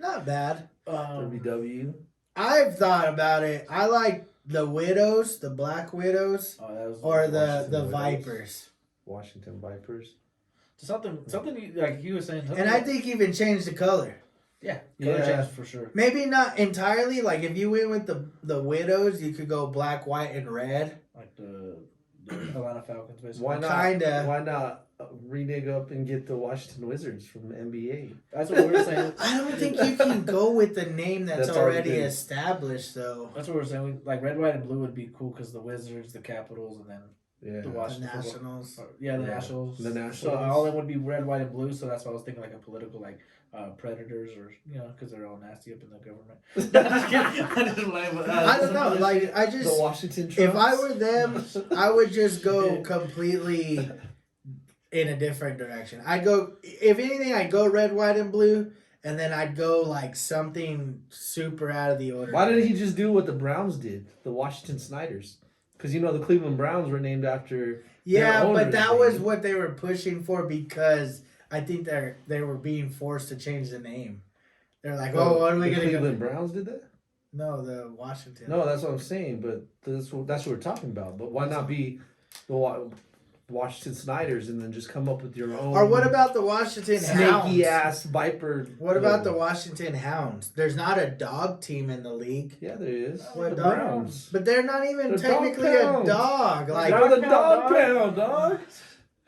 Not bad. WW. I've thought about it. I like the Widows, the Black Widows, Oh, that was or the Washington Widows. Vipers. Washington Vipers. something like he was saying. And I think even change the color. yeah, Yeah. color change for sure. Maybe not entirely. Like if you went with the Widows, you could go black, white, and red. Like the Atlanta Falcons, basically. Why not? Kinda. Why not renege up and get the Washington Wizards from the NBA? That's what we were saying. I don't think you can go with the name that's, That's already already been- established, though. That's what we're saying. Like red, white, and blue would be cool because the Wizards, the Capitals, and then Yeah. the The Washington football- Nationals. Yeah, the Yeah. Nationals. The So Nationals. all of them would be red, white, and blue. So that's why I was thinking like a political, like Predators, or because they're all nasty up in the government. Just kidding. I just like, I don't know. Like I The just, Washington Trumps. if I were them, I would just go completely in a different direction. I'd go, if anything, I'd go red, white, and blue, and then I'd go like something super out of the ordinary. Why didn't he just do what the Browns did? The Washington Snyders. Because the Cleveland Browns were named after. Yeah, their but owners, that was maybe. what they were pushing for because I think they were being forced to change the name. They're like, oh, what are we the gonna Cleveland go? Browns did that? No, the Washington. No, that's what I'm saying. But that's what we're talking about. But why not be the Washington Snyders and then just come up with your own? Or what about the Washington Hounds? snaky ass Viper? What about the logo? Washington Hounds? There's not a dog team in the league, Yeah, there is. What the dog? Browns. but they're not even The technically dog a pound. dog. Like They're the Dog dog pound, pound, dog.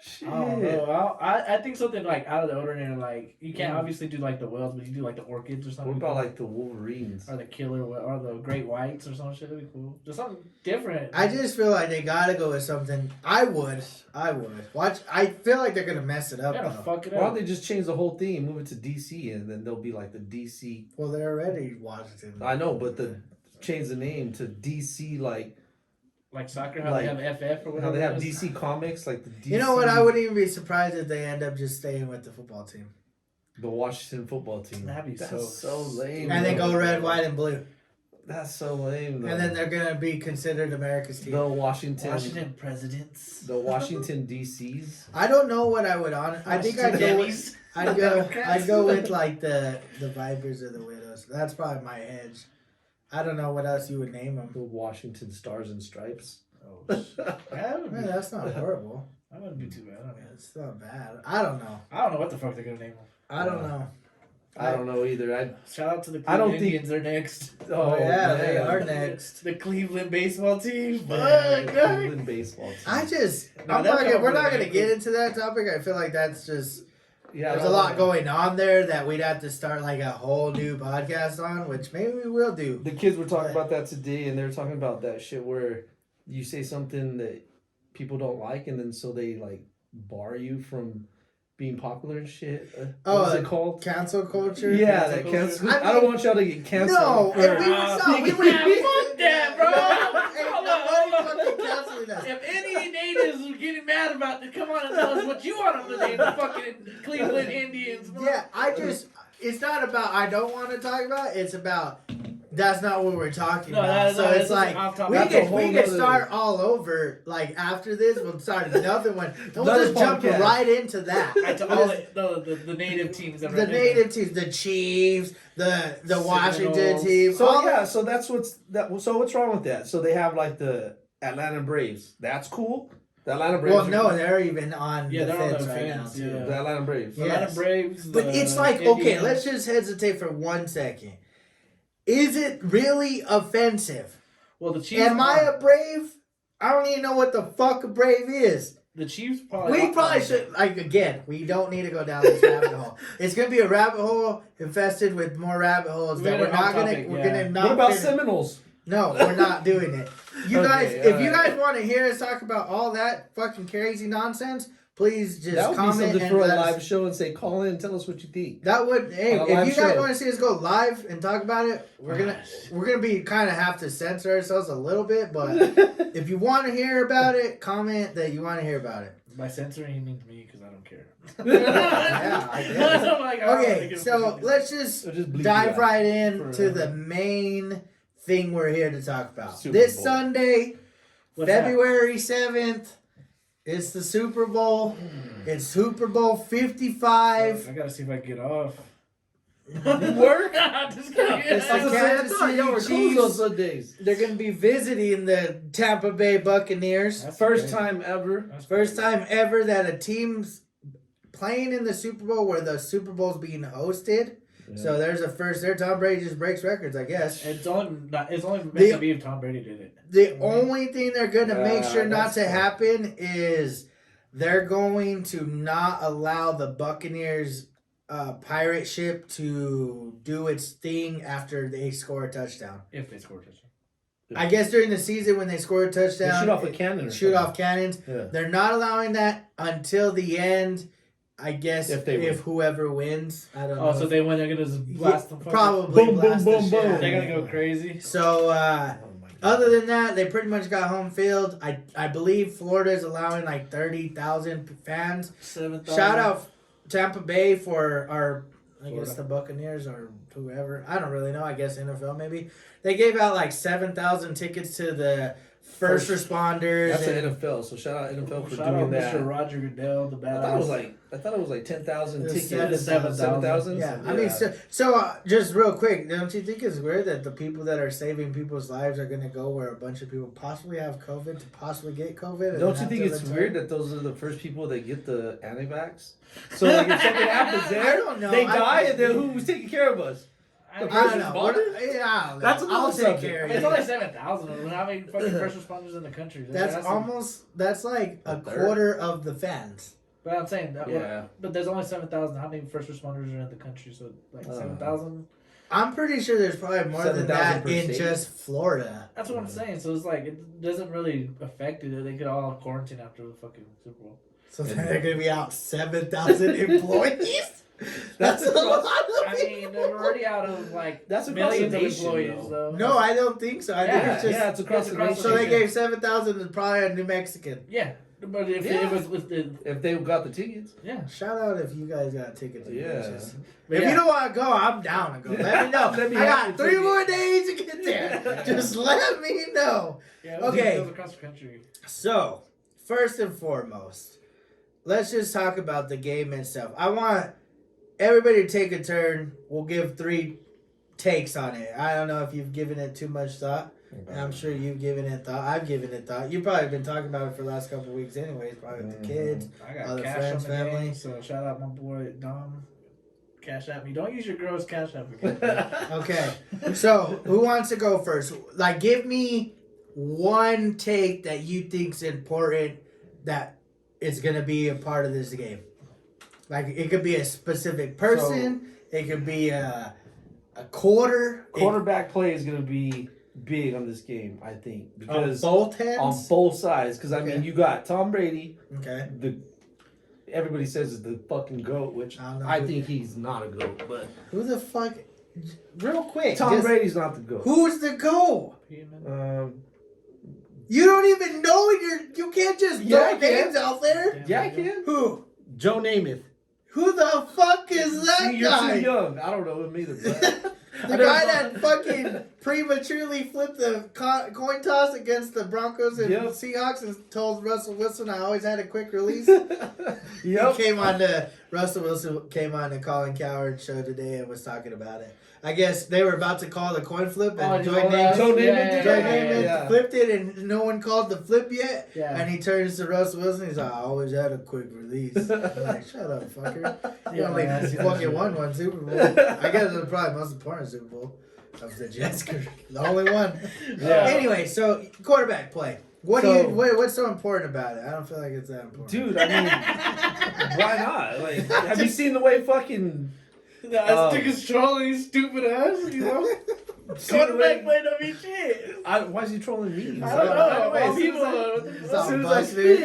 Shit. I don't know. I think something like out of the ordinary. Like you can't obviously do like the whales, but you do like the orchids or something. What about like the Wolverines? or the killer or the great whites or some shit? That'd be cool. Just something different. I just feel like they gotta go with something. I would watch. I feel like they're gonna mess it up gotta though. fuck it Why don't up. they just change the whole thing, move it to DC, and then they'll be like the DC. Well, they're already Washington. I know, but change the name to DC, like Like soccer, how like- they have FF or whatever. how they have it is. DC Comics, like the DC. You know what? I wouldn't even be surprised if they end up just staying with the football team The Washington football team. That'd be That's so lame. and then though. go red, white, and blue, That's so lame. Though. and then they're gonna be considered America's team. the Washington presidents. the Washington DCs. I don't know what I would on. I think I'd go. With, I'd go with like the Vipers or the Widows. That's probably my edge. I don't know what else you would name them. The Washington Stars and Stripes. Oh, shit. That would be, Man, that's not horrible. that wouldn't be too bad. I, mean, It's not bad. I don't know. I don't know what the fuck they're gonna name them. I don't know. I don't know either. Shout out to the I don't Cleveland think- Indians. They're next. Oh, yeah, they man. are next. The Cleveland baseball team. Fuck, Man, God. Cleveland baseball team. I just, No, I'm that's not gonna, all we're good. not going to get into that topic. I feel like that's just, yeah, there's I a don't lot know. going on there that we'd have to start like a whole new podcast on, which maybe we will do. The kids were talking about that today, and they were talking about that shit where you say something that people don't like, and then so they like bar you from being popular and shit. What is it called? Cancel culture? Yeah, Cancel that cancel. culture. I don't want y'all to get canceled. No, for- if we were we would have fuck that, bro. Hey, Hold nobody on. fucking canceling us. If any natives are getting mad about it, come on and tell us what you want them to name the fucking Cleveland Indians. Bro. Yeah, it's not about I don't want to talk about it, it's about that's not what we're talking No, about. no, So no, it's this is like off topic. we That's a could whole start nother- all over. Like after this, we'll start another one. And we'll Another just jump podcast. right into that. Right, to all the native teams. That The are in native teams, the Chiefs, the Washington Seminoles. team. So all yeah, so that's what's that. So what's wrong with that? So they have like the Atlanta Braves. That's cool. The Atlanta Braves. Well, are- no, they're even on Yeah, the they're on fence the right now fence, too. yeah. the Atlanta Braves. The Yeah. Atlanta Braves. But the it's like, okay, Indians. let's just hesitate for 1 second. Is it really offensive? Well, the Chiefs. Am I a Brave? I don't even know what the fuck a Brave is. The Chiefs probably. We probably should, like, again, we don't need to go down this rabbit hole. It's going to be a rabbit hole infested with more rabbit holes that We're we're not off going to, topic, we're yeah. going to not. What about finish. Seminoles? No, we're not doing it. You Okay, guys, if you alright. guys want to hear us talk about all that fucking crazy nonsense, please just That would be comment something and for a let us. live show and say, call in and tell us what you think. That would, hey, On a if live you guys show. want to see us go live and talk about it, we're gonna be kind of have to censor ourselves a little bit, but if you want to hear about it, comment that you want to hear about it. By censoring, he means me because I don't care. Yeah, I guess. I'm like, I don't wanna Okay, give a so fuck. let's just So just bleep dive it out. right in to Forever. the main thing we're here to talk about. Super This Bowl. Sunday, What's that? February 7th, it's the Super Bowl. It's Super Bowl 55. I gotta see if I can get off. Work? Just kidding. It's I was the gonna say, I Kansas thought City y'all were closed Chiefs. on Sundays. They're going to be visiting the Tampa Bay Buccaneers. That's First great. time ever. That's First great. time ever that a team's playing in the Super Bowl where the Super Bowl's being hosted. So there's a first there. Tom Brady just breaks records, I guess. It's only meant The- to be if Tom Brady did it. The only thing they're going to make sure not that's to fine. happen is they're going to not allow the Buccaneers pirate ship to do its thing after they score a touchdown. If they score a touchdown. I guess during the season when they score a They touchdown, shoot off a cannon. Or shoot something. off cannons. Yeah. They're not allowing that until the end. I guess If they win. whoever wins, I don't know. Oh, so if- they win, they're gonna just blast them. probably Boom, blast boom, the boom, shit boom. out of They're gonna them. go crazy. So Oh my God. other than that, they pretty much got home field. I believe Florida is allowing like 30,000 fans. 7,000. Shout out Tampa Bay for our, I guess Florida. the Buccaneers or whoever. I don't really know. I guess NFL maybe. They gave out like 7,000 tickets to the first responders. That's and an NFL. So shout out NFL for Shout out doing that. Mr. Roger Goodell, the I badass. thought it was like 10,000 It was tickets. 7,000. 7,000. Yeah, I mean, so just real quick, don't you think it's weird that the people that are saving people's lives are going to go where a bunch of people possibly have COVID to possibly get COVID? and Don't then you think have to it's return? weird that those are the first people that get the anti-vax? So like if something happens there, I don't know. they I- die, and then who's taking care of us? I The don't I first don't know. responders? I don't know. That's another I'll take subject. care of It's you. only 7,000. How many fucking first responders in the country? That's almost, that's like a third. quarter of the fans. But I'm saying that. Yeah. But there's only 7,000. How many first responders are in the country? So like 7,000. I'm pretty sure there's probably more than 7,000 that per in state. just Florida. That's what I'm saying. So it's like it doesn't really affect it. They could all quarantine after the fucking Super Bowl. So then they're going to be out 7,000 employees? That's a lot of I mean, they're already out of like That's across millions the of nation, employees, though. though. No, I don't think so. I think Yeah, it's just. it's across the across nation. the So they nation. gave 7,000 to probably a New Mexican. Yeah, but if Yeah. it was with the If they got the tickets. yeah, Shout out if you guys got tickets. Yeah. bitches. But If yeah. you don't want to go, I'm down to go. Let me know. Let me I have got your 3 ticket. more days to get there. Just let me know. yeah, it was, Okay. it was across the country. So, first and foremost, let's just talk about the game and stuff. I want everybody to take a turn. We'll give 3 takes on it. I don't know if you've given it too much thought. And I'm sure you've given it thought. I've given it thought. You've probably been talking about it for the last couple of weeks anyways, probably with the kids. I got Other cash friends, on the family. game, so shout out my boy Dom. Cash at me. Don't use your girl's cash app again. Okay, so who wants to go first? Like, give me one take that you think's important that is gonna be a part of this game. Like, it could be a specific person. It could be a quarter. Quarterback play is going to be big on this game, I think, because both hands. on both sides. Because I Okay. mean, you got Tom Brady, Okay. everybody says is the fucking goat, which I don't know I who- think he's not a goat, but Who the fuck? Real quick. Tom just- Brady's not the goat. Who's the goal? Um, You don't even know. You can't just Yeah, throw I can. names out there. yeah, I can. Who? Joe Namath. Who the fuck is that See, you're guy? too young. I don't know him either. But The guy that fucking prematurely flipped the coin toss against the Broncos and Yep. Seahawks and told Russell Wilson I always had a quick release. Yep. Russell Wilson came on the Colin Cowherd show today and was talking about it. I guess they were about to call the coin flip and you Joy know that? Joe Namath Yeah, did Joy it? Namath Yeah. flipped it and no one called the flip yet. Yeah. And he turns to Russell Wilson. He's like, I always had a quick release. I'm like, shut up, fucker. You Yeah, only man. fucking won one Super Bowl. I guess it was probably the most important Super Bowl of the Jets. The only one. Yeah. Anyway, so quarterback play. What's so important about it? I don't feel like it's that important. Dude, I mean, why not? Like, have you seen the way fucking That took his trolling stupid ass, you know? Quarterback play don't mean shit. why is he trolling me? I don't know. Wait, All people It's all As soon as I busted.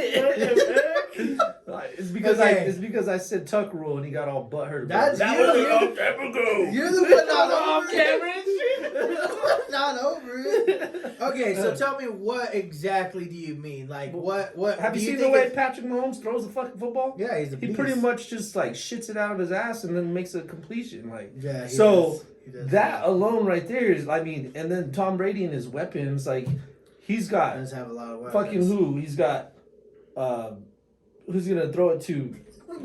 It's because Okay. it's because I said tuck rule and he got all butthurt. That's about you. it. You're the one not Off over camera it. and shit. Not over it. Okay, so tell me what exactly do you mean? Like what? Have do you seen the think way it's- Patrick Mahomes throws the fucking football? Yeah, he's a He beast. pretty much just like shits it out of his ass and then makes a completion. Like Yeah. He So, does. He does. that alone right there is, I mean, and then Tom Brady and his weapons, like he's He got does have a lot of weapons. fucking who? He's got who's gonna throw it to?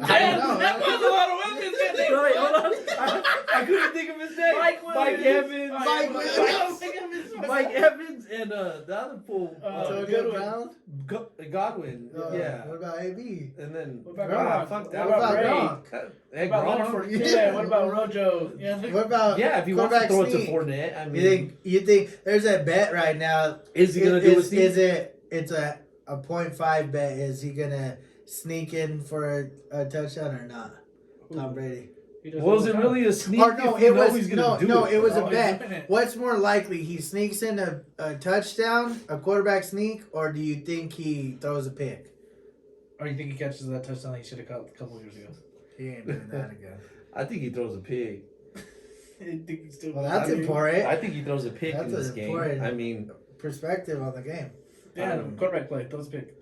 I don't know. That was a lot of weapons. Wait, hold on. I couldn't think of his name. Mike Evans. Mike Williams. Evans and the other fool, Antonio Goodwin. Brown. Godwin. Yeah. What about AB? And then What about Gronk? fuck What that. about Brady? Gronk? Hey, What about Gronk. Leonard Fournette? What about Rojo? Yeah. What about Yeah, if you want to quarterback throw it to sneak? Fournette, I mean, You think there's a bet right now? is he gonna do a Is sneak? it's a 0.5 bet? Is he gonna sneak in for a touchdown or not? Tom Brady. He does Was all it the really a sneak? Or no, if you it know was he's gonna do no, it? it was Oh, a he's bet. doing it. What's more likely? He sneaks in a touchdown, a quarterback sneak, or do you think he throws a pick? Or you think he catches that touchdown that he should have caught a couple years ago? He ain't doing that again. I think he throws a pig. I think he's still. Well, that's I mean, important. I think he throws a pig That's in this an game. important- I mean, Perspective on the game. Yeah, quarterback play. Those pick.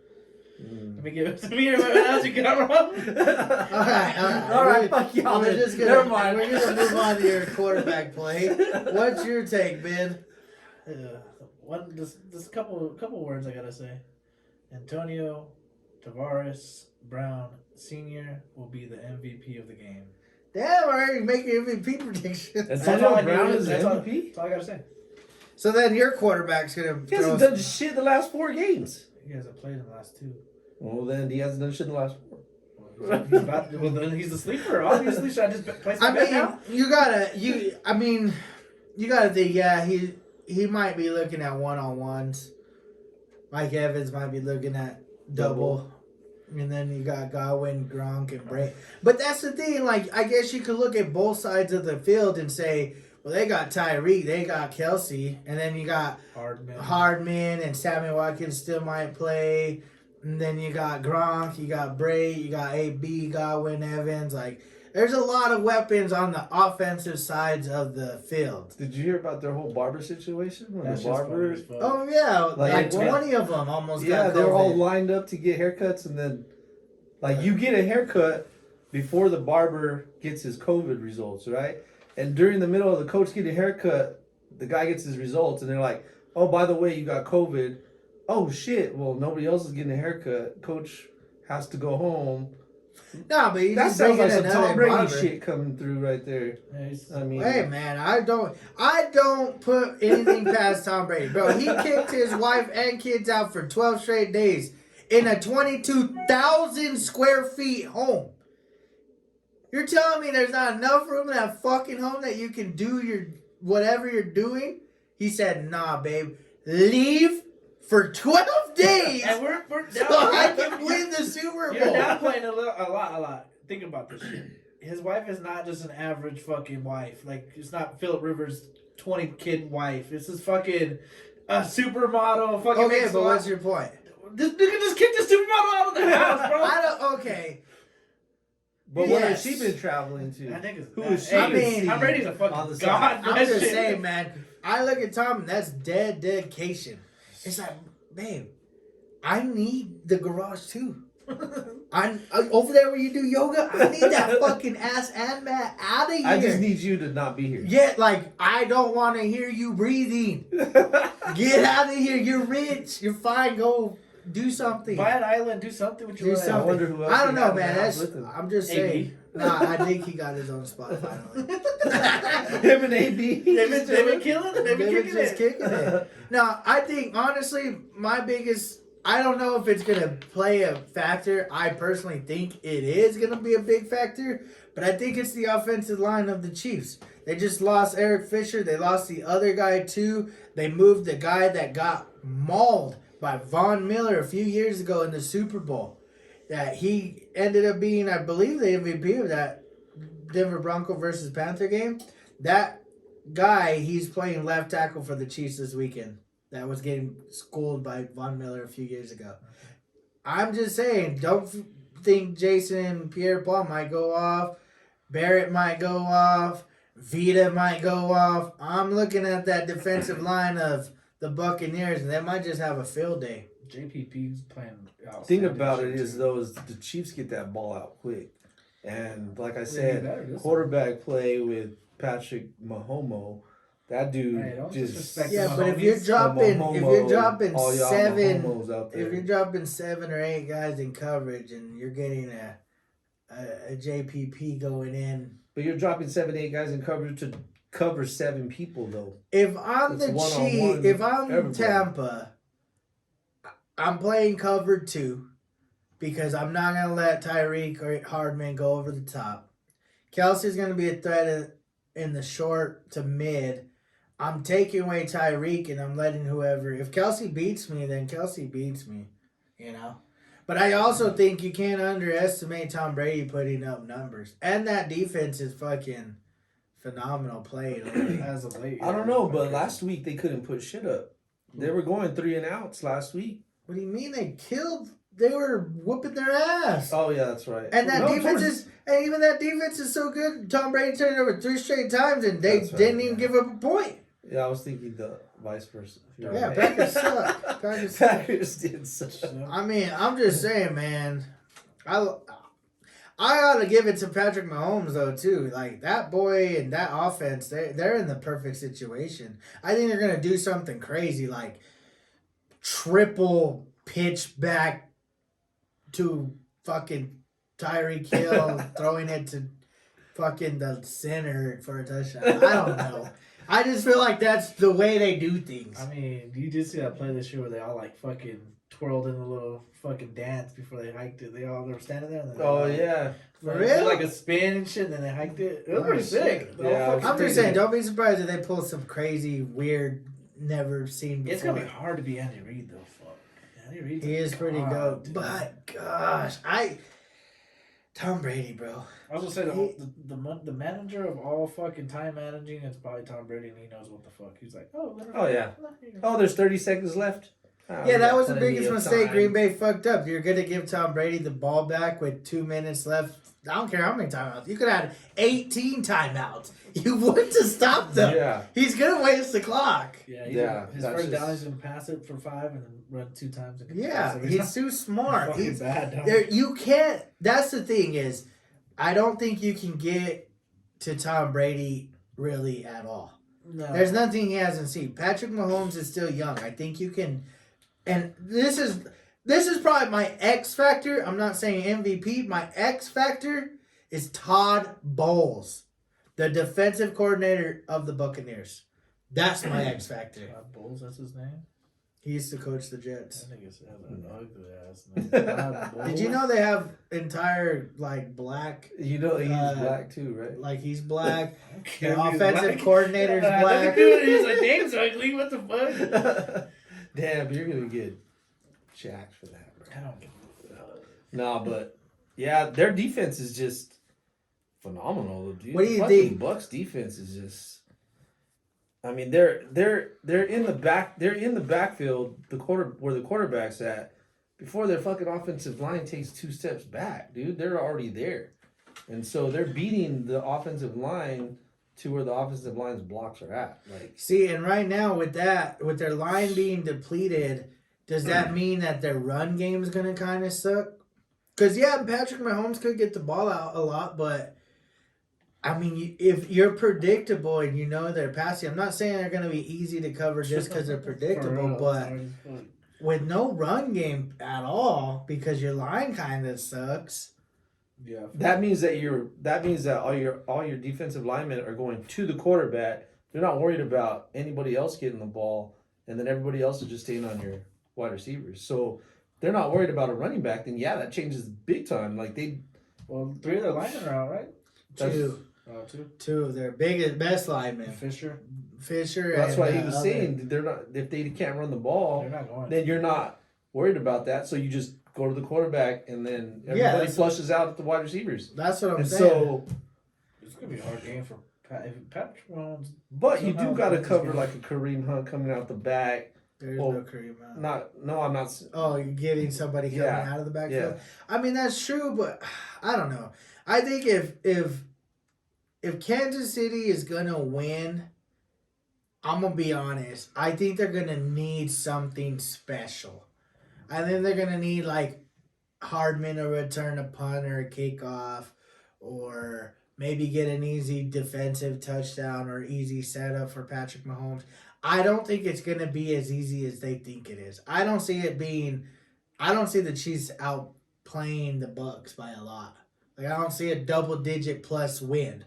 mm. Let me give it to me. What else you got wrong? All right. All right, fuck y'all. We're then. just gonna, Never mind. We're gonna move on to your quarterback play. What's your take, Ben? This couple words I gotta say. Antonio Tavares Brown Sr. will be the MVP of the game. Damn, we're already making MVP predictions. That's all Antonio I Brown do. is That's all- MVP? That's all I gotta say. So then your quarterback's gonna He hasn't throw. done shit the last 4 games. He hasn't played in the last two. Well, then he hasn't done shit in the last 4. He's about. Well, then he's the sleeper. Obviously, should I just place my I bet mean, now? you gotta think. Yeah, he might be looking at 1-on-1s. Mike Evans might be looking at double. And then you got Godwin, Gronk, and Bray. But that's the thing. Like, I guess you could look at both sides of the field and say, well, they got Tyreek, they got Kelsey, and then you got Hardman and Sammy Watkins still might play. And then you got Gronk, you got Bray, you got AB, Godwin, Evans. Like, there's a lot of weapons on the offensive sides of the field. Did you hear about their whole barber situation? When That's the just barber, funny as fuck. Oh, yeah. Like Like, 20 of them almost yeah, got they were all COVID. lined up to get haircuts, and then, like, you get a haircut before the barber gets his COVID results, right? And during the middle of the coach getting a haircut, the guy gets his results, and they're like, "Oh, by the way, you got COVID." Oh shit! Well, nobody else is getting a haircut. Coach has to go home. No, but you That just sounds bring like in some Tom another Brady barber. shit coming through right there. Yeah, he's- I mean, Hey man, I don't put anything past Tom Brady, bro. He kicked his wife and kids out for 12 straight days in a 22,000 square feet home. You're telling me there's not enough room in that fucking home that you can do your whatever you're doing? He said, nah, babe. Leave for 12 days And we're so I can win the Super You're Bowl. downplaying a lot. Think about this shit. His wife is not just an average fucking wife. Like, it's not Philip Rivers' 20-kid wife. This is fucking a supermodel. Fucking Okay, makes but a lot- what's your point? This nigga just kicked the supermodel out of the house, bro. I don't. Okay. But where Yes. has she been traveling to? That nigga's Who bad. is she? I mean, Tom Brady's a on fucking the god. side. I'm That just shit. saying, man. I look at Tom, and that's dedication. It's like, babe, I need the garage too. I over there where you do yoga. I need that fucking ass and mat out of here. I just need you to not be here. Yeah, like I don't want to hear you breathing. Get out of here. You're rich. You're fine. Go do something. Buy an island, do something with Do your life. something. wonder who else I don't he know, had in man. the house That's. with him. I'm just AB. saying. Nah, I think he got his own spot finally. Him and AB. They've been killing it. They've been They've kicking just it. kicking it. No, I think honestly, my biggest. I don't know if it's gonna play a factor. I personally think it is gonna be a big factor, but I think it's the offensive line of the Chiefs. They just lost Eric Fisher. They lost the other guy too. They moved the guy that got mauled by Von Miller a few years ago in the Super Bowl. That he ended up being, I believe, the MVP of that Denver Bronco versus Panther game. That guy, he's playing left tackle for the Chiefs this weekend. That was getting schooled by Von Miller a few years ago. I'm just saying, don't think Jason and Pierre-Paul might go off. Barrett might go off. Vita might go off. I'm looking at that defensive line of the Buccaneers, and they might just have a field day. JPP's playing out. Thing about it is, though, is the Chiefs get that ball out quick. And like I said, quarterback play with Patrick Mahomes, that dude Hey, don't just... disrespect Yeah, Mahomes. but if you're dropping all y'all seven, Mahomes out there. if you're dropping 7 or 8 guys in coverage, and you're getting a JPP going in. But you're dropping 7, 8 guys in coverage to cover 7 people, though. If I'm It's the one-on-one, Chiefs, if I'm everybody. Tampa, I'm playing cover 2 because I'm not gonna let Tyreek or Hardman go over the top. Kelsey's gonna be a threat in the short to mid. I'm taking away Tyreek and I'm letting whoever. If Kelsey beats me, then Kelsey beats me. You know. But I also think you can't underestimate Tom Brady putting up numbers, and that defense is fucking phenomenal playing. As of late, I don't know, but last week they couldn't put shit up. They were going 3 and outs last week. What do you mean they killed? They were whooping their ass. Oh, yeah, that's right. And that No, defense towards- is, and even that defense is so good. Tom Brady turned it over 3 straight times, and they That's right, didn't even yeah. give up a point. Yeah, I was thinking the vice versa. You're Yeah, right. Packers suck. Packers suck. Packers did suck. I mean, I'm just saying, man. I gotta give it to Patrick Mahomes though too. Like that boy and that offense, they're in the perfect situation. I think they're gonna do something crazy, like triple pitch back to fucking Tyreek Hill, throwing it to fucking the center for a touchdown. I don't know. I just feel like that's the way they do things. I mean, you did see that play this year where they all like fucking twirled in a little fucking dance before they hiked it. They were standing there. And then Oh, they, yeah. For they did, real? like a spin and shit, and then they hiked it. It was Oh, pretty shit. sick. The whole Yeah, fucking I'm thing. just saying, don't be surprised if they pull some crazy, weird, never seen before. It's gonna be hard to be Andy Reid though. Fuck, Andy Reid. He is pretty dope, dude. but gosh, Tom Brady, bro. I was gonna say the manager of all fucking time managing is probably Tom Brady, and he knows what the fuck. He's like, oh, Oh, yeah. Oh, there's 30 seconds left? Oh, Yeah, we that got was the plenty biggest of mistake time. Green Bay fucked up. You're gonna give Tom Brady the ball back with 2 minutes left. I don't care how many timeouts. You could have had 18 timeouts. You wouldn't have stopped them. Yeah. He's gonna waste the clock. Yeah, Yeah, his that's first just- down, he's gonna pass it for 5 and then run 2 times. And Yeah, so he's too smart. fucking He's bad. Dog. there. You can't. That's the thing is, I don't think you can get to Tom Brady really at all. No. There's nothing he hasn't seen. Patrick Mahomes is still young. I think you can, and this is probably my X factor. I'm not saying MVP. My X factor is Todd Bowles, the defensive coordinator of the Buccaneers. That's my X factor. Bulls, that's his name. He used to coach the Jets. That nigga has an ugly ass name. Did you know they have entire like black? You know he's black too, right? Like he's black. Their Their offensive coordinator's black. He's like, name's ugly. What the fuck? Damn, you're gonna get jacked for that, bro. I don't give a fuck. Nah, but yeah, their defense is just phenomenal, dude. What do you Fucking think? Bucks defense is just. I mean, they're in the back. They're in the backfield. Where the quarterback's at. Before their fucking offensive line takes 2 steps back, dude, they're already there, and so they're beating the offensive line to where the offensive line's blocks are at. Like, See, and right now with their line being depleted, does that mean that their run game is gonna kind of suck? Because yeah, Patrick Mahomes could get the ball out a lot, but I mean, if you're predictable and you know they're passing, I'm not saying they're gonna be easy to cover just because they're predictable, but with no run game at all, because your line kind of sucks. Yeah. that means that all your defensive linemen are going to the quarterback. They're not worried about anybody else getting the ball, and then everybody else is just staying on your wide receivers. So they're not worried about a running back. Then yeah, that changes big time. Like Well, 3 of their linemen are out, right? Two. Two. Two of their best linemen, Fisher. Fisher. that's and why he was other- saying they're not. If they can't run the ball, They're not going. then you're not worried about that. So you just go to the quarterback, and then everybody that's- flushes out at the wide receivers. That's what I'm And saying. so, It's gonna be a hard game for Patrick Mahomes. but you Somehow do got to wins this cover game. like a Kareem Hunt coming out the back. There's well, no Kareem Hunt. I'm not. Oh, you're getting somebody coming Yeah. out of the backfield. Yeah. I mean, that's true, but I don't know. I think if Kansas City is gonna win, I'm gonna be honest. I think they're gonna need something special. I think they're gonna need like Hardman to return a punt or a kickoff, or maybe get an easy defensive touchdown or easy setup for Patrick Mahomes. I don't think it's gonna be as easy as they think it is. I don't see the Chiefs outplaying the Bucks by a lot. Like I don't see a double-digit plus win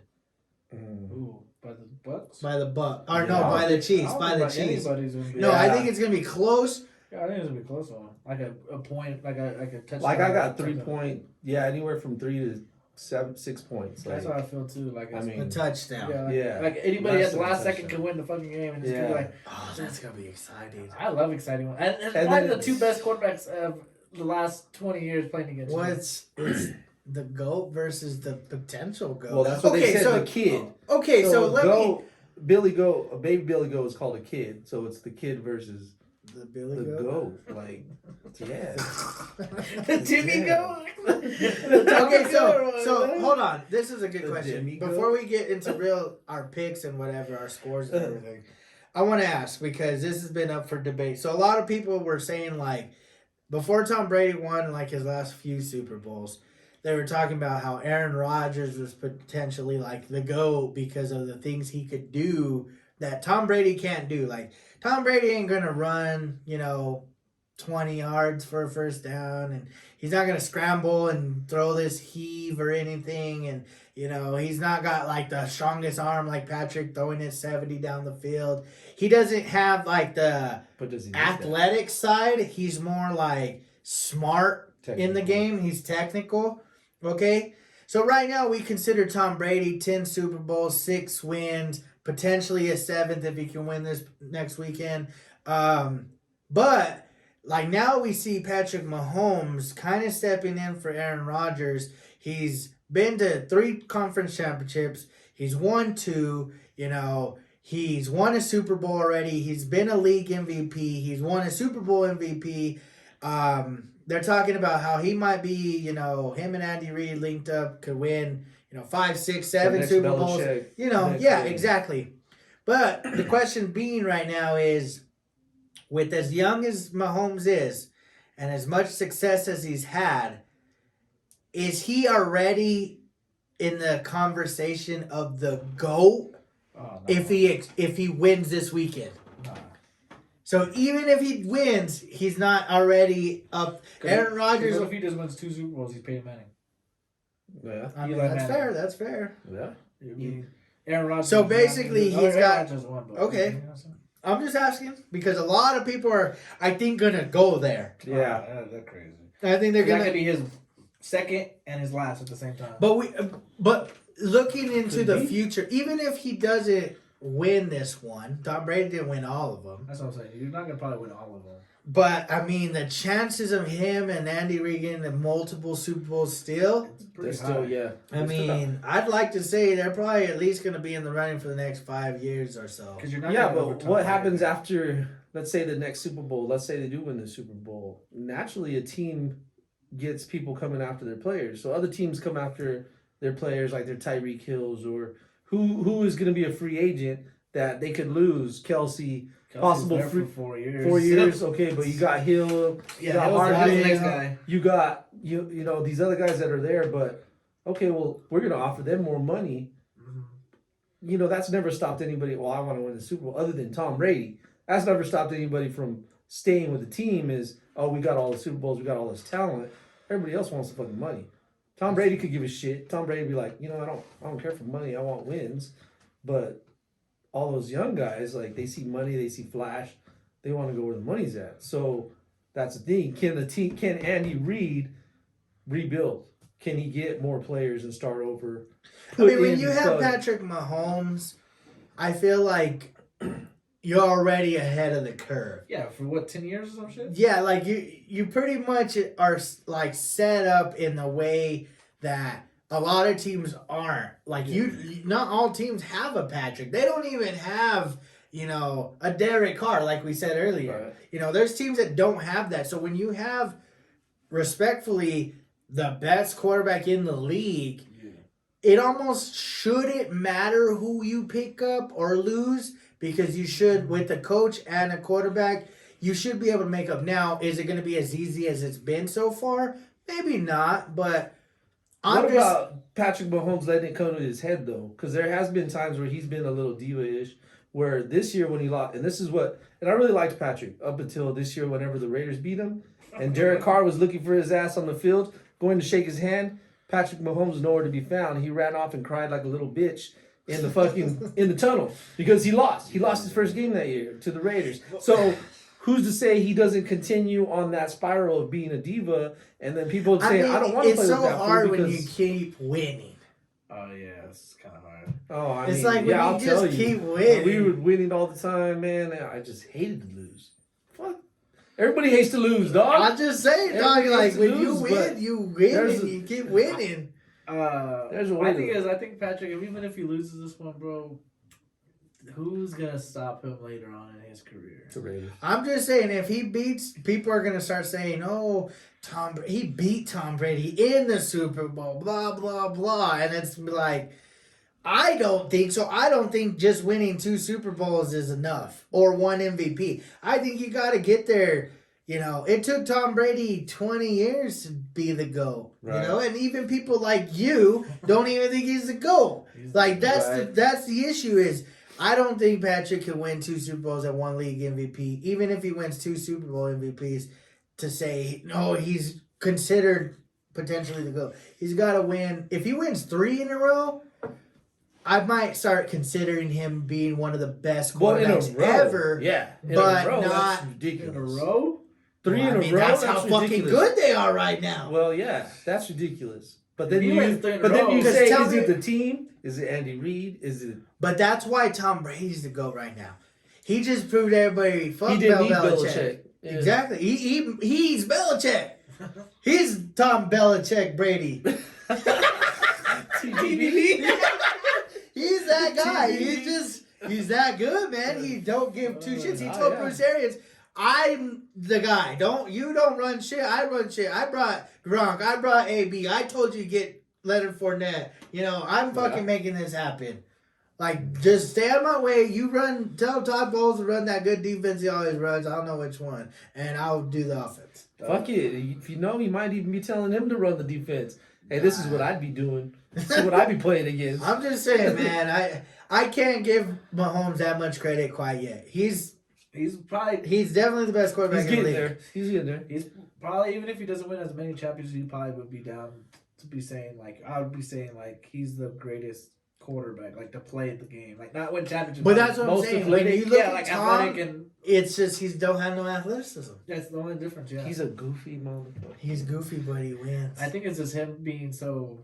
Ooh, by the Bucks. by the Bucks. Or Yeah. no, by the Chiefs. I don't By know the about Chiefs. anybody's gonna be- No, I Yeah. think it's gonna be close. Yeah, I think it's gonna be a close one. Like a point, like a touchdown. Like I got touchdown. 3 point. Yeah, anywhere from 3 to 6 points. That's Like, how I feel too. Like I it's, mean, A touchdown. yeah, like, Yeah. like anybody at the Last last second second can win the fucking game, and it's gonna be Yeah. like, Oh, that's gonna be exciting. I love exciting ones. And And probably then the 2 best quarterbacks of the last 20 years playing against. Well, you. it's the GOAT versus the potential GOAT. well, that's what they said. so The kid. Okay, so let me Baby Billy Goat is called a kid, so it's the kid versus the Billy the GOAT. goat. Like, yeah. the Jimmy go. Okay, so hold on. This is a good The question. demi-goat? Before we get into our picks and whatever, our scores and everything, I want to ask because this has been up for debate. So a lot of people were saying like before Tom Brady won like his last few Super Bowls, they were talking about how Aaron Rodgers was potentially like the GOAT because of the things he could do that Tom Brady can't do. Like Tom Brady ain't gonna run, 20 yards for a first down, and he's not gonna scramble and throw this heave or anything, and he's not got like the strongest arm like Patrick throwing it 70 down the field. He doesn't have like the But does he need that? athletic side. He's more like smart in the Technical. game. He's technical. Okay, so right now we consider Tom Brady 10 Super Bowls, 6 wins, potentially a 7th if he can win this next weekend. But like now we see Patrick Mahomes kind of stepping in for Aaron Rodgers. He's been to 3 conference championships. He's won 2. He's won a Super Bowl already. He's been a league MVP. He's won a Super Bowl MVP. They're talking about how he might be, him and Andy Reid linked up, could win, 5, 6, 7 next Super Bowls. Belichick, next Yeah, Brady. exactly. But the question being right now is, with as young as Mahomes is, and as much success as he's had, is he already in the conversation of the GOAT Oh, no. if he wins this weekend? Nah. So even if he wins, he's not already up. Aaron Rodgers. What if he just wins 2 Super Bowls? He's Peyton Manning. Yeah. I mean, Eli that's Manning. fair. That's fair. Yeah. I mean, Aaron Rodgers. So basically, he's Aaron got- Rodgers won, but okay. you know what I'm saying? I'm just asking because a lot of people are, I think, gonna go there. Yeah. They're crazy. I think they're That gonna could be his second and his last at the same time. But looking into Could the be. future, even if he doesn't win this one, Tom Brady didn't win all of them. That's what I'm saying. You're not gonna probably win all of them. But I mean, the chances of him and Andy Reid getting multiple Super Bowls still. It's They're pretty still, high. yeah. I mean, I'd like to say they're probably at least going to be in the running for the next 5 years or so. Because you're not. Yeah, gonna go but over Tom what Brady. happens after, let's say, the next Super Bowl? Let's say they do win the Super Bowl. Naturally, a team gets people coming after their players. So other teams come after their players, like their Tyreek Hills, or who is going to be a free agent that they could lose. Kelsey, Kelsey's possible there free- for 4 years. 4 years, okay, but you got Hill, you got Hill's the Hardman, next guy. you got you know these other guys that are there, but okay, well, we're going to offer them more money. You know, that's never stopped anybody. Well, I want to win the Super Bowl, other than Tom Brady. That's never stopped anybody from staying with the team. Is, oh, we got all the Super Bowls, we got all this talent. Everybody else wants the fucking money. Tom Brady could give a shit. Tom Brady would be like, I don't care for money. I want wins. But all those young guys, like, they see money, they see flash, they want to go where the money's at. So that's the thing. Can Andy Reid rebuild? Can he get more players and start over? I mean, when in you have stuff? Patrick Mahomes, I feel like you're already ahead of the curve. Yeah, for what, 10 years or some shit? Yeah, like you pretty much are like set up in the way that a lot of teams aren't. Like not all teams have a Patrick. They don't even have, a Derek Carr, like we said earlier. Right. There's teams that don't have that. So when you have, respectfully, the best quarterback in the league, it almost shouldn't matter who you pick up or lose, because you should, with a coach and a quarterback, you should be able to make up. Now, is it going to be as easy as it's been so far? Maybe not, but What about Patrick Mahomes letting it come to his head, though? Because there has been times where he's been a little diva-ish, where this year when he lost, and I really liked Patrick up until this year whenever the Raiders beat him, and Derek Carr was looking for his ass on the field, going to shake his hand. Patrick Mahomes was nowhere to be found. He ran off and cried like a little bitch in the tunnel because he lost. He lost his first game that year to the Raiders. So who's to say he doesn't continue on that spiral of being a diva, and then people say, I don't want to play with that It's so hard fool when you because keep winning. Oh, yeah, it's kind of hard. It's like when you just keep winning. We were winning all the time, man. I just hated to lose. Fuck. Everybody hates to lose, dog. I'm just saying, dog. Everybody Like hates to when you lose, win, but you win, there's and you keep winning. There's a way to- I think Patrick, even if he loses this one, bro, who's gonna stop him later on in his career? The Raiders. I'm just saying, if he beats, people are gonna start saying, "Oh, he beat Tom Brady in the Super Bowl." Blah blah blah, and it's like, I don't think so. I don't think just winning 2 Super Bowls is enough, or 1 MVP. I think you got to get there. It took Tom Brady 20 years to be the GOAT. Right. And even people like you don't even think he's the GOAT. Like that's Right. that's the issue is. I don't think Patrick can win 2 Super Bowls and 1 league MVP, even if he wins 2 Super Bowl MVPs, to say, no, he's considered potentially the GOAT. He's got to win. If he wins 3 in a row, I might start considering him being one of the best Well, in a quarterbacks row. ever. Yeah. In but a row, not that's In ridiculous. a row? 3 Well, in I a mean, row? that's how fucking ridiculous. good they are right now. Well, yeah, that's ridiculous. But then He you, wins 3 in a but then row. you Because say, tell is me- it the team? Is it Andy Reid? Is it? But that's why Tom Brady's the GOAT right now. He just proved everybody, fuck He didn't Bill need Belichick. Belichick. Yeah. Exactly. He's Belichick. He's Tom Belichick Brady. TBD. He's that guy. He's that good, man. He don't give 2 shits. He told yeah. Bruce Arians, I'm the guy. You don't run shit. I run shit. I brought Gronk. I brought AB. I told you to get Leonard Fournette. I'm fucking making this happen. Like, just stay out of my way. You tell Todd Bowles to run that good defense he always runs. I don't know which one. And I'll do the offense. Fuck it. If you know, you might even be telling him to run the defense. Hey, this is what I'd be doing. This is what I'd be playing against. I'm just saying, man. I can't give Mahomes that much credit quite yet. He's definitely the best quarterback He's in the getting league. there. He's getting there. He's probably, even if he doesn't win as many championships, he probably would be down to be saying, like, I would be saying, like, he's the greatest quarterback, like to play the game, like not win championships. But that's what I'm Most saying. When athletic, you look yeah, at like Tom, athletic and it's just he don't have no athleticism. that's the only difference. Yeah, He's a goofy motherfucker. He's goofy, but he wins. I think it's just him being so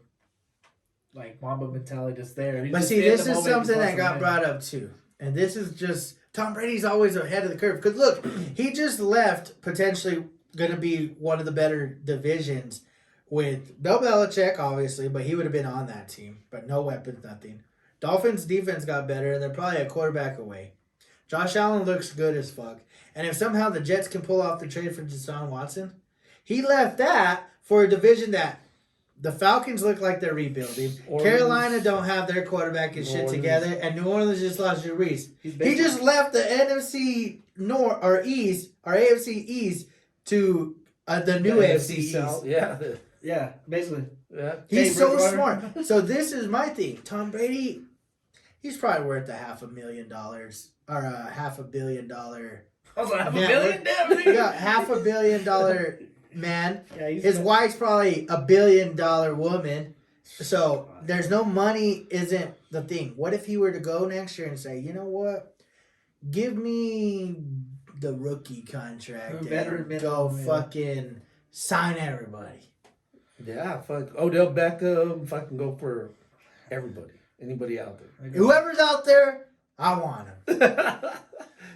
like Mamba mentality just there. He's But just see, in this the is moment, something he that wants to got win. brought up too. And this is just Tom Brady's always ahead of the curve. Because look, he just left potentially going to be one of the better divisions with no Belichick, obviously, but he would have been on that team. But no weapons, nothing. Dolphins' defense got better, and they're probably a quarterback away. Josh Allen looks good as fuck. And if somehow the Jets can pull off the trade for Deshaun Watson, he left that for a division that the Falcons look like they're rebuilding. Orleans. Carolina don't have their quarterback and New shit Orleans. together, and New Orleans just lost Drew Brees. He's He basically- just left the NFC North or East or AFC East to the new AFC East. South. Yeah. yeah, basically. Yeah. He's Hey, so Bridgewater. smart. So this is my thing. Tom Brady, he's probably worth $500,000 or $500 million. I was like, $500 Yeah, million, damn. You nigga. got $500 million man. Yeah, he's His wife's probably $1 billion woman. So there's no money isn't the thing. What if he were to go next year and say, you know what? Give me the rookie contract Veteran and go minimum, yeah. fucking sign everybody. Yeah. Fuck. Odell Beckham. Fucking go for everybody. Anybody out there. Whoever's out there, I want him.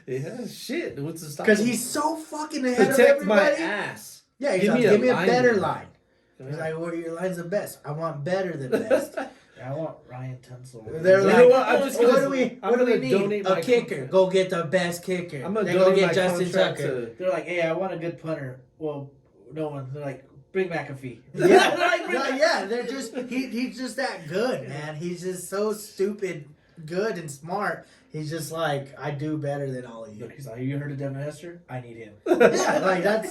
Yeah. Shit. What's the stop? Because he's so fucking ahead of protect my everybody. ass. Yeah, he's Give like, me a give me a line better then." line. He's Yeah. like, well, your line's the best. I want better than best. Yeah, I want Ryan Tunsil. They're You like, know what? I'm just what gonna- do we I'm what do we gonna need? donate A my kicker. contract. Go get the best kicker. I'm gonna Then go donate get my Justin contract Tucker. to. They're like, hey, I want a good punter. Well, no one. They're like, bring McAfee. Yeah, They're like, bring no, yeah. They're just he's just that good, man. He's just so stupid, good and smart. He's just like, I do better than all of you. Look, he's like, you heard of Devin Hester? I need him. Yeah, like that's.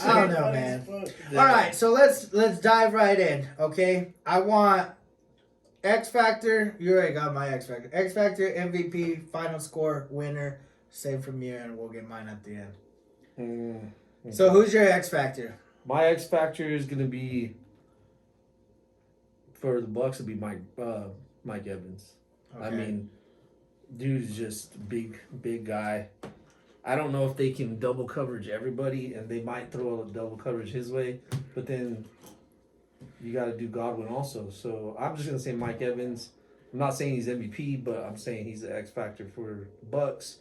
I don't know, man. All right, so let's dive right in. Okay, I want X Factor. You already got my X Factor. X Factor, MVP, final score, winner. Same from you, and we'll get mine at the end. So who's your X Factor? My X Factor is gonna be for the Bucks. It'd be Mike Evans. I Okay. mean, dude's just big guy. I don't know if they can double coverage everybody, and they might throw a double coverage his way, but then you got to do Godwin also. So I'm just gonna say Mike Evans. I'm not saying he's MVP, but I'm saying he's the X Factor for Bucks.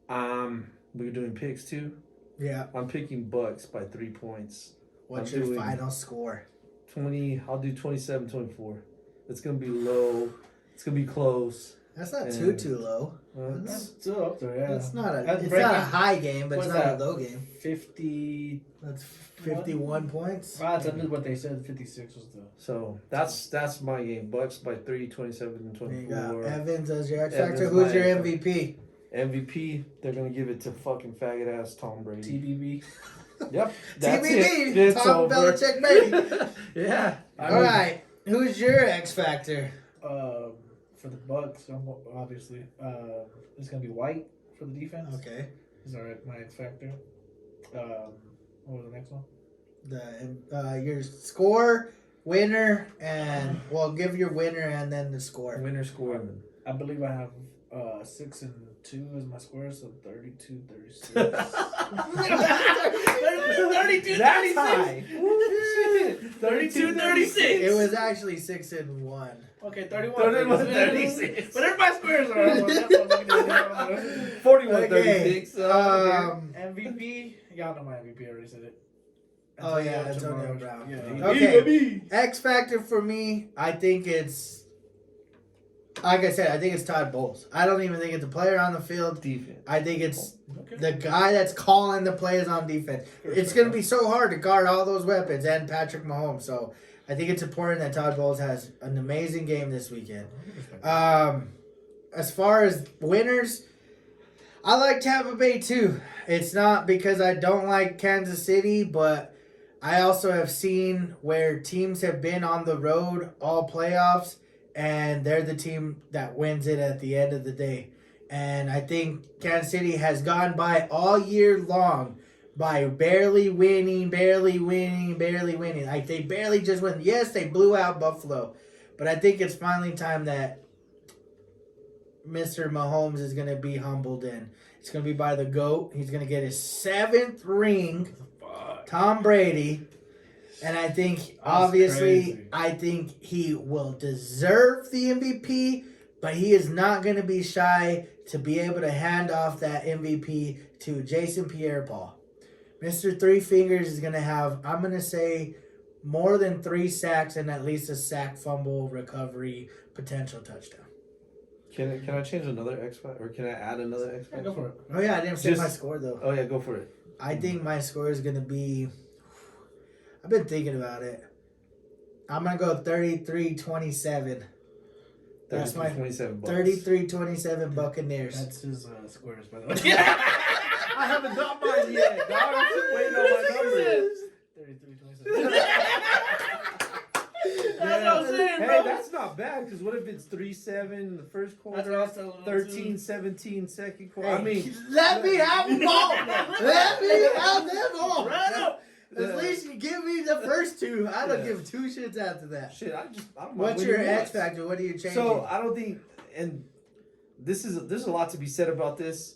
We're doing picks too. Yeah. I'm picking Bucks by 3 points. What's I'm your doing- final score? 20. I'll do 27-24. It's gonna be low. It's gonna be close. That's not And- too low. That's still up there, yeah. It's not a That's it's breaking- not a high game, but it's what's not that? a low game. 50. That's 51 points. Wow, that's under what they said. 56 was the. So that's my game. Bucks by 3, 27 There you go. 24. Evans as your X Evans, Factor. Who's my your X MVP? MVP, they're gonna give it to fucking faggot ass Tom Brady. TBB. Yep. That's TBB. it. It's Tom over. Belichick, baby. Yeah. All right. Who's your X Factor? For the Bucks, obviously, it's gonna be White for the defense. Okay. He's my X factor. What was the next one? Your score, winner, and well, give your winner and then the score. Winner scoring. I believe I have 6-2 as my score, so 32, 36. 32, That's 36. high. 32, 36. It was actually 6-1. Okay, 31. 31, 36. Whatever my squares are. 41, Okay. 36. MVP. Y'all know my MVP. I already said it. Oh, yeah, Antonio Brown. Brown. Yeah. Okay. X Factor for me, I think it's, like I said, I think it's Todd Bowles. I don't even think it's a player on the field. Defense. I think it's Okay. the guy that's calling the plays on defense. It's going to be so hard to guard all those weapons and Patrick Mahomes. So I think it's important that Todd Bowles has an amazing game this weekend. As far as winners, I like Tampa Bay too. It's not because I don't like Kansas City, but I also have seen where teams have been on the road all playoffs and they're the team that wins it at the end of the day. And I think Kansas City has gone by all year long by barely winning. Like they barely just win. Yes, they blew out Buffalo, But I think it's finally time that Mr. Mahomes is going to be humbled in. It's going to be by the GOAT. He's going to get his 7th ring, Tom Brady. And I think, obviously, crazy. I think he will deserve the MVP, but he is not going to be shy to be able to hand off that MVP to Jason Pierre-Paul. Mr. Three Fingers is going to have, I'm going to say, more than 3 sacks and at least a sack, fumble, recovery, potential touchdown. Can I change another X factor, or can I add another X Yeah, factor? go for it. Oh, yeah, I didn't say Just- my score, though. Oh yeah, go for it. I think my score is going to be, I've been thinking about it. I'm going to go 33-27. That's my 27 bucks. 33-27 Buccaneers. That's his squares, by the way. I haven't done mine yet. Dog. I'm just waiting on my numbers. 33-27. That's what I'm saying, Hey, bro. that's not bad. Because what if it's 3-7 in the first That's what I quarter, was telling him, too. 13-17 second quarter? Hey, I mean, let me have them all. Let me have them all. Right up. At least you give me the first 2. I don't give 2 shits after that. shit. I don't. What's mind your winning X once. factor? What are you changing? So I don't think, and there's a lot to be said about this.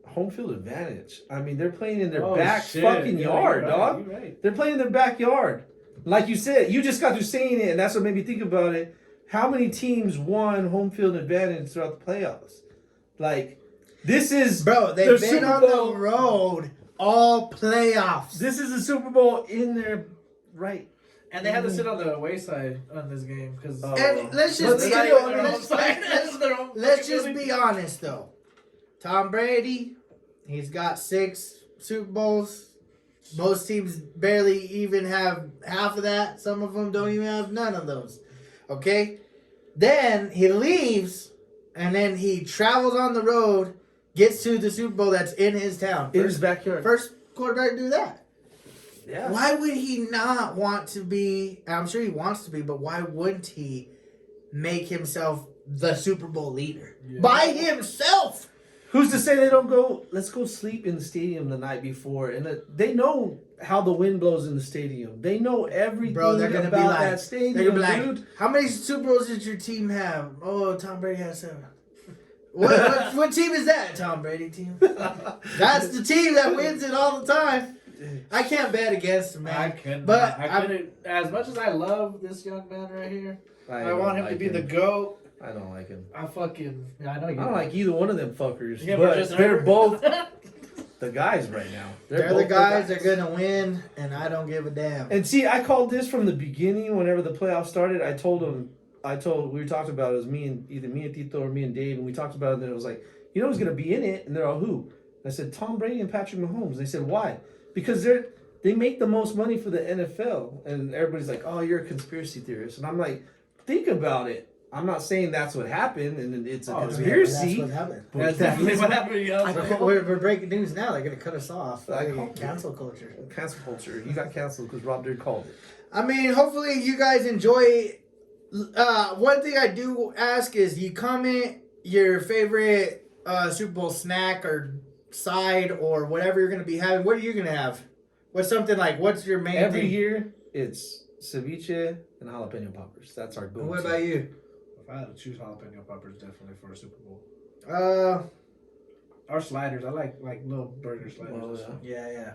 Home field advantage. I mean, they're playing in their Oh, back shit. fucking Yeah, yard, you're right, dog. you're right. They're playing in their backyard. Like you said, you just got through saying it, and that's what made me think about it. How many teams won home field advantage throughout the playoffs? Like, this is Bro, they've their been Super on Bowl. the road all playoffs. This is the Super Bowl in their right. And they had to sit on the away side on this game because. Oh. And let's But just be still, honest. Let's just be honest, though. Tom Brady, he's got 6 Super Bowls. Most teams barely even have half of that. Some of them don't even have none of those. Okay? Then he leaves, and then he travels on the road, gets to the Super Bowl that's in his town. In his backyard. First quarterback to do that. Yeah. Why would he not want to be? I'm sure he wants to be, but why wouldn't he make himself the Super Bowl leader by himself? Who's to say they don't go? Let's go sleep in the stadium the night before, and they know how the wind blows in the stadium. They know everything Bro, they're gonna about be like, that stadium, they're gonna be like, dude. how many Super Bowls did your team have? Oh, Tom Brady has 7. What team is that? Tom Brady team. That's the team that wins it all the time. I can't bet against him, I man. couldn't. But I couldn't. As much as I love this young man right here, I don't want him to like be the GOAT. I don't like him. I fucking. Yeah, I know you. I don't like either one of them fuckers. Yeah, but just they're Herbert. both the guys right now. They're both the guys that are gonna win, and I don't give a damn. And see, I called this from the beginning. Whenever the playoffs started, we talked about it. It was either me and Tito or me and Dave, and we talked about it. And it was like, you know who's gonna be in it? And they're all who? I said Tom Brady and Patrick Mahomes. They said why? Because they make the most money for the NFL, and everybody's like, oh, you're a conspiracy theorist, and I'm like, think about it. I'm not saying that's what happened, and it's a Oh, yeah, conspiracy. That's what happened. but That's definitely what happened. I call- we're breaking news now. They're gonna cut us off. I call- Cancel culture. Cancel culture. You got canceled because Rob Deere called it. I mean, hopefully you guys enjoy. One thing I do ask is you comment your favorite Super Bowl snack or side or whatever you're gonna be having. What are you gonna have? What's something like? What's your main Every thing? year, it's ceviche and jalapeno poppers. That's our go-to. What about you? If I had to choose jalapeno poppers, definitely for a Super Bowl. Our sliders, I like little burger sliders. Well, and yeah. stuff. Yeah.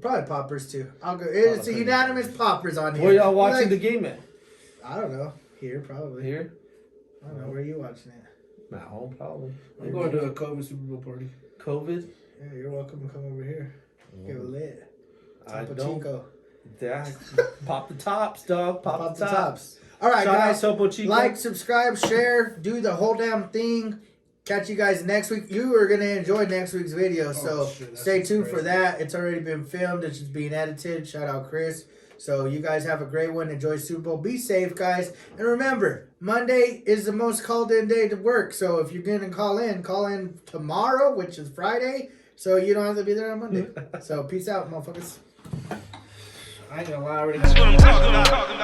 Probably poppers too. I'll go. It's a Jalapeno unanimous poppers. poppers on here. Where y'all watching Like- the game at? I don't know. Here probably. Here? I don't know. Where are you watching it? At home, probably. I'm going to a COVID Super Bowl party. COVID? Yeah, you're welcome to come over here. Get lit. I Topo don't. Chico. Pop the tops, dog. Pop, the tops. All right, Shout guys. out Topo Chico. Like, subscribe, share, do the whole damn thing. Catch you guys next week. You are gonna enjoy next week's video, so shit, that's stay tuned crazy. for that. It's already been filmed. It's just being edited. Shout out Chris. So you guys have a great one. Enjoy Super Bowl. Be safe, guys. And remember, Monday is the most called in day to work. So if you're gonna call in tomorrow, which is Friday, so you don't have to be there on Monday. So peace out, motherfuckers. I ain't gonna lie, I already That's what I'm talking about.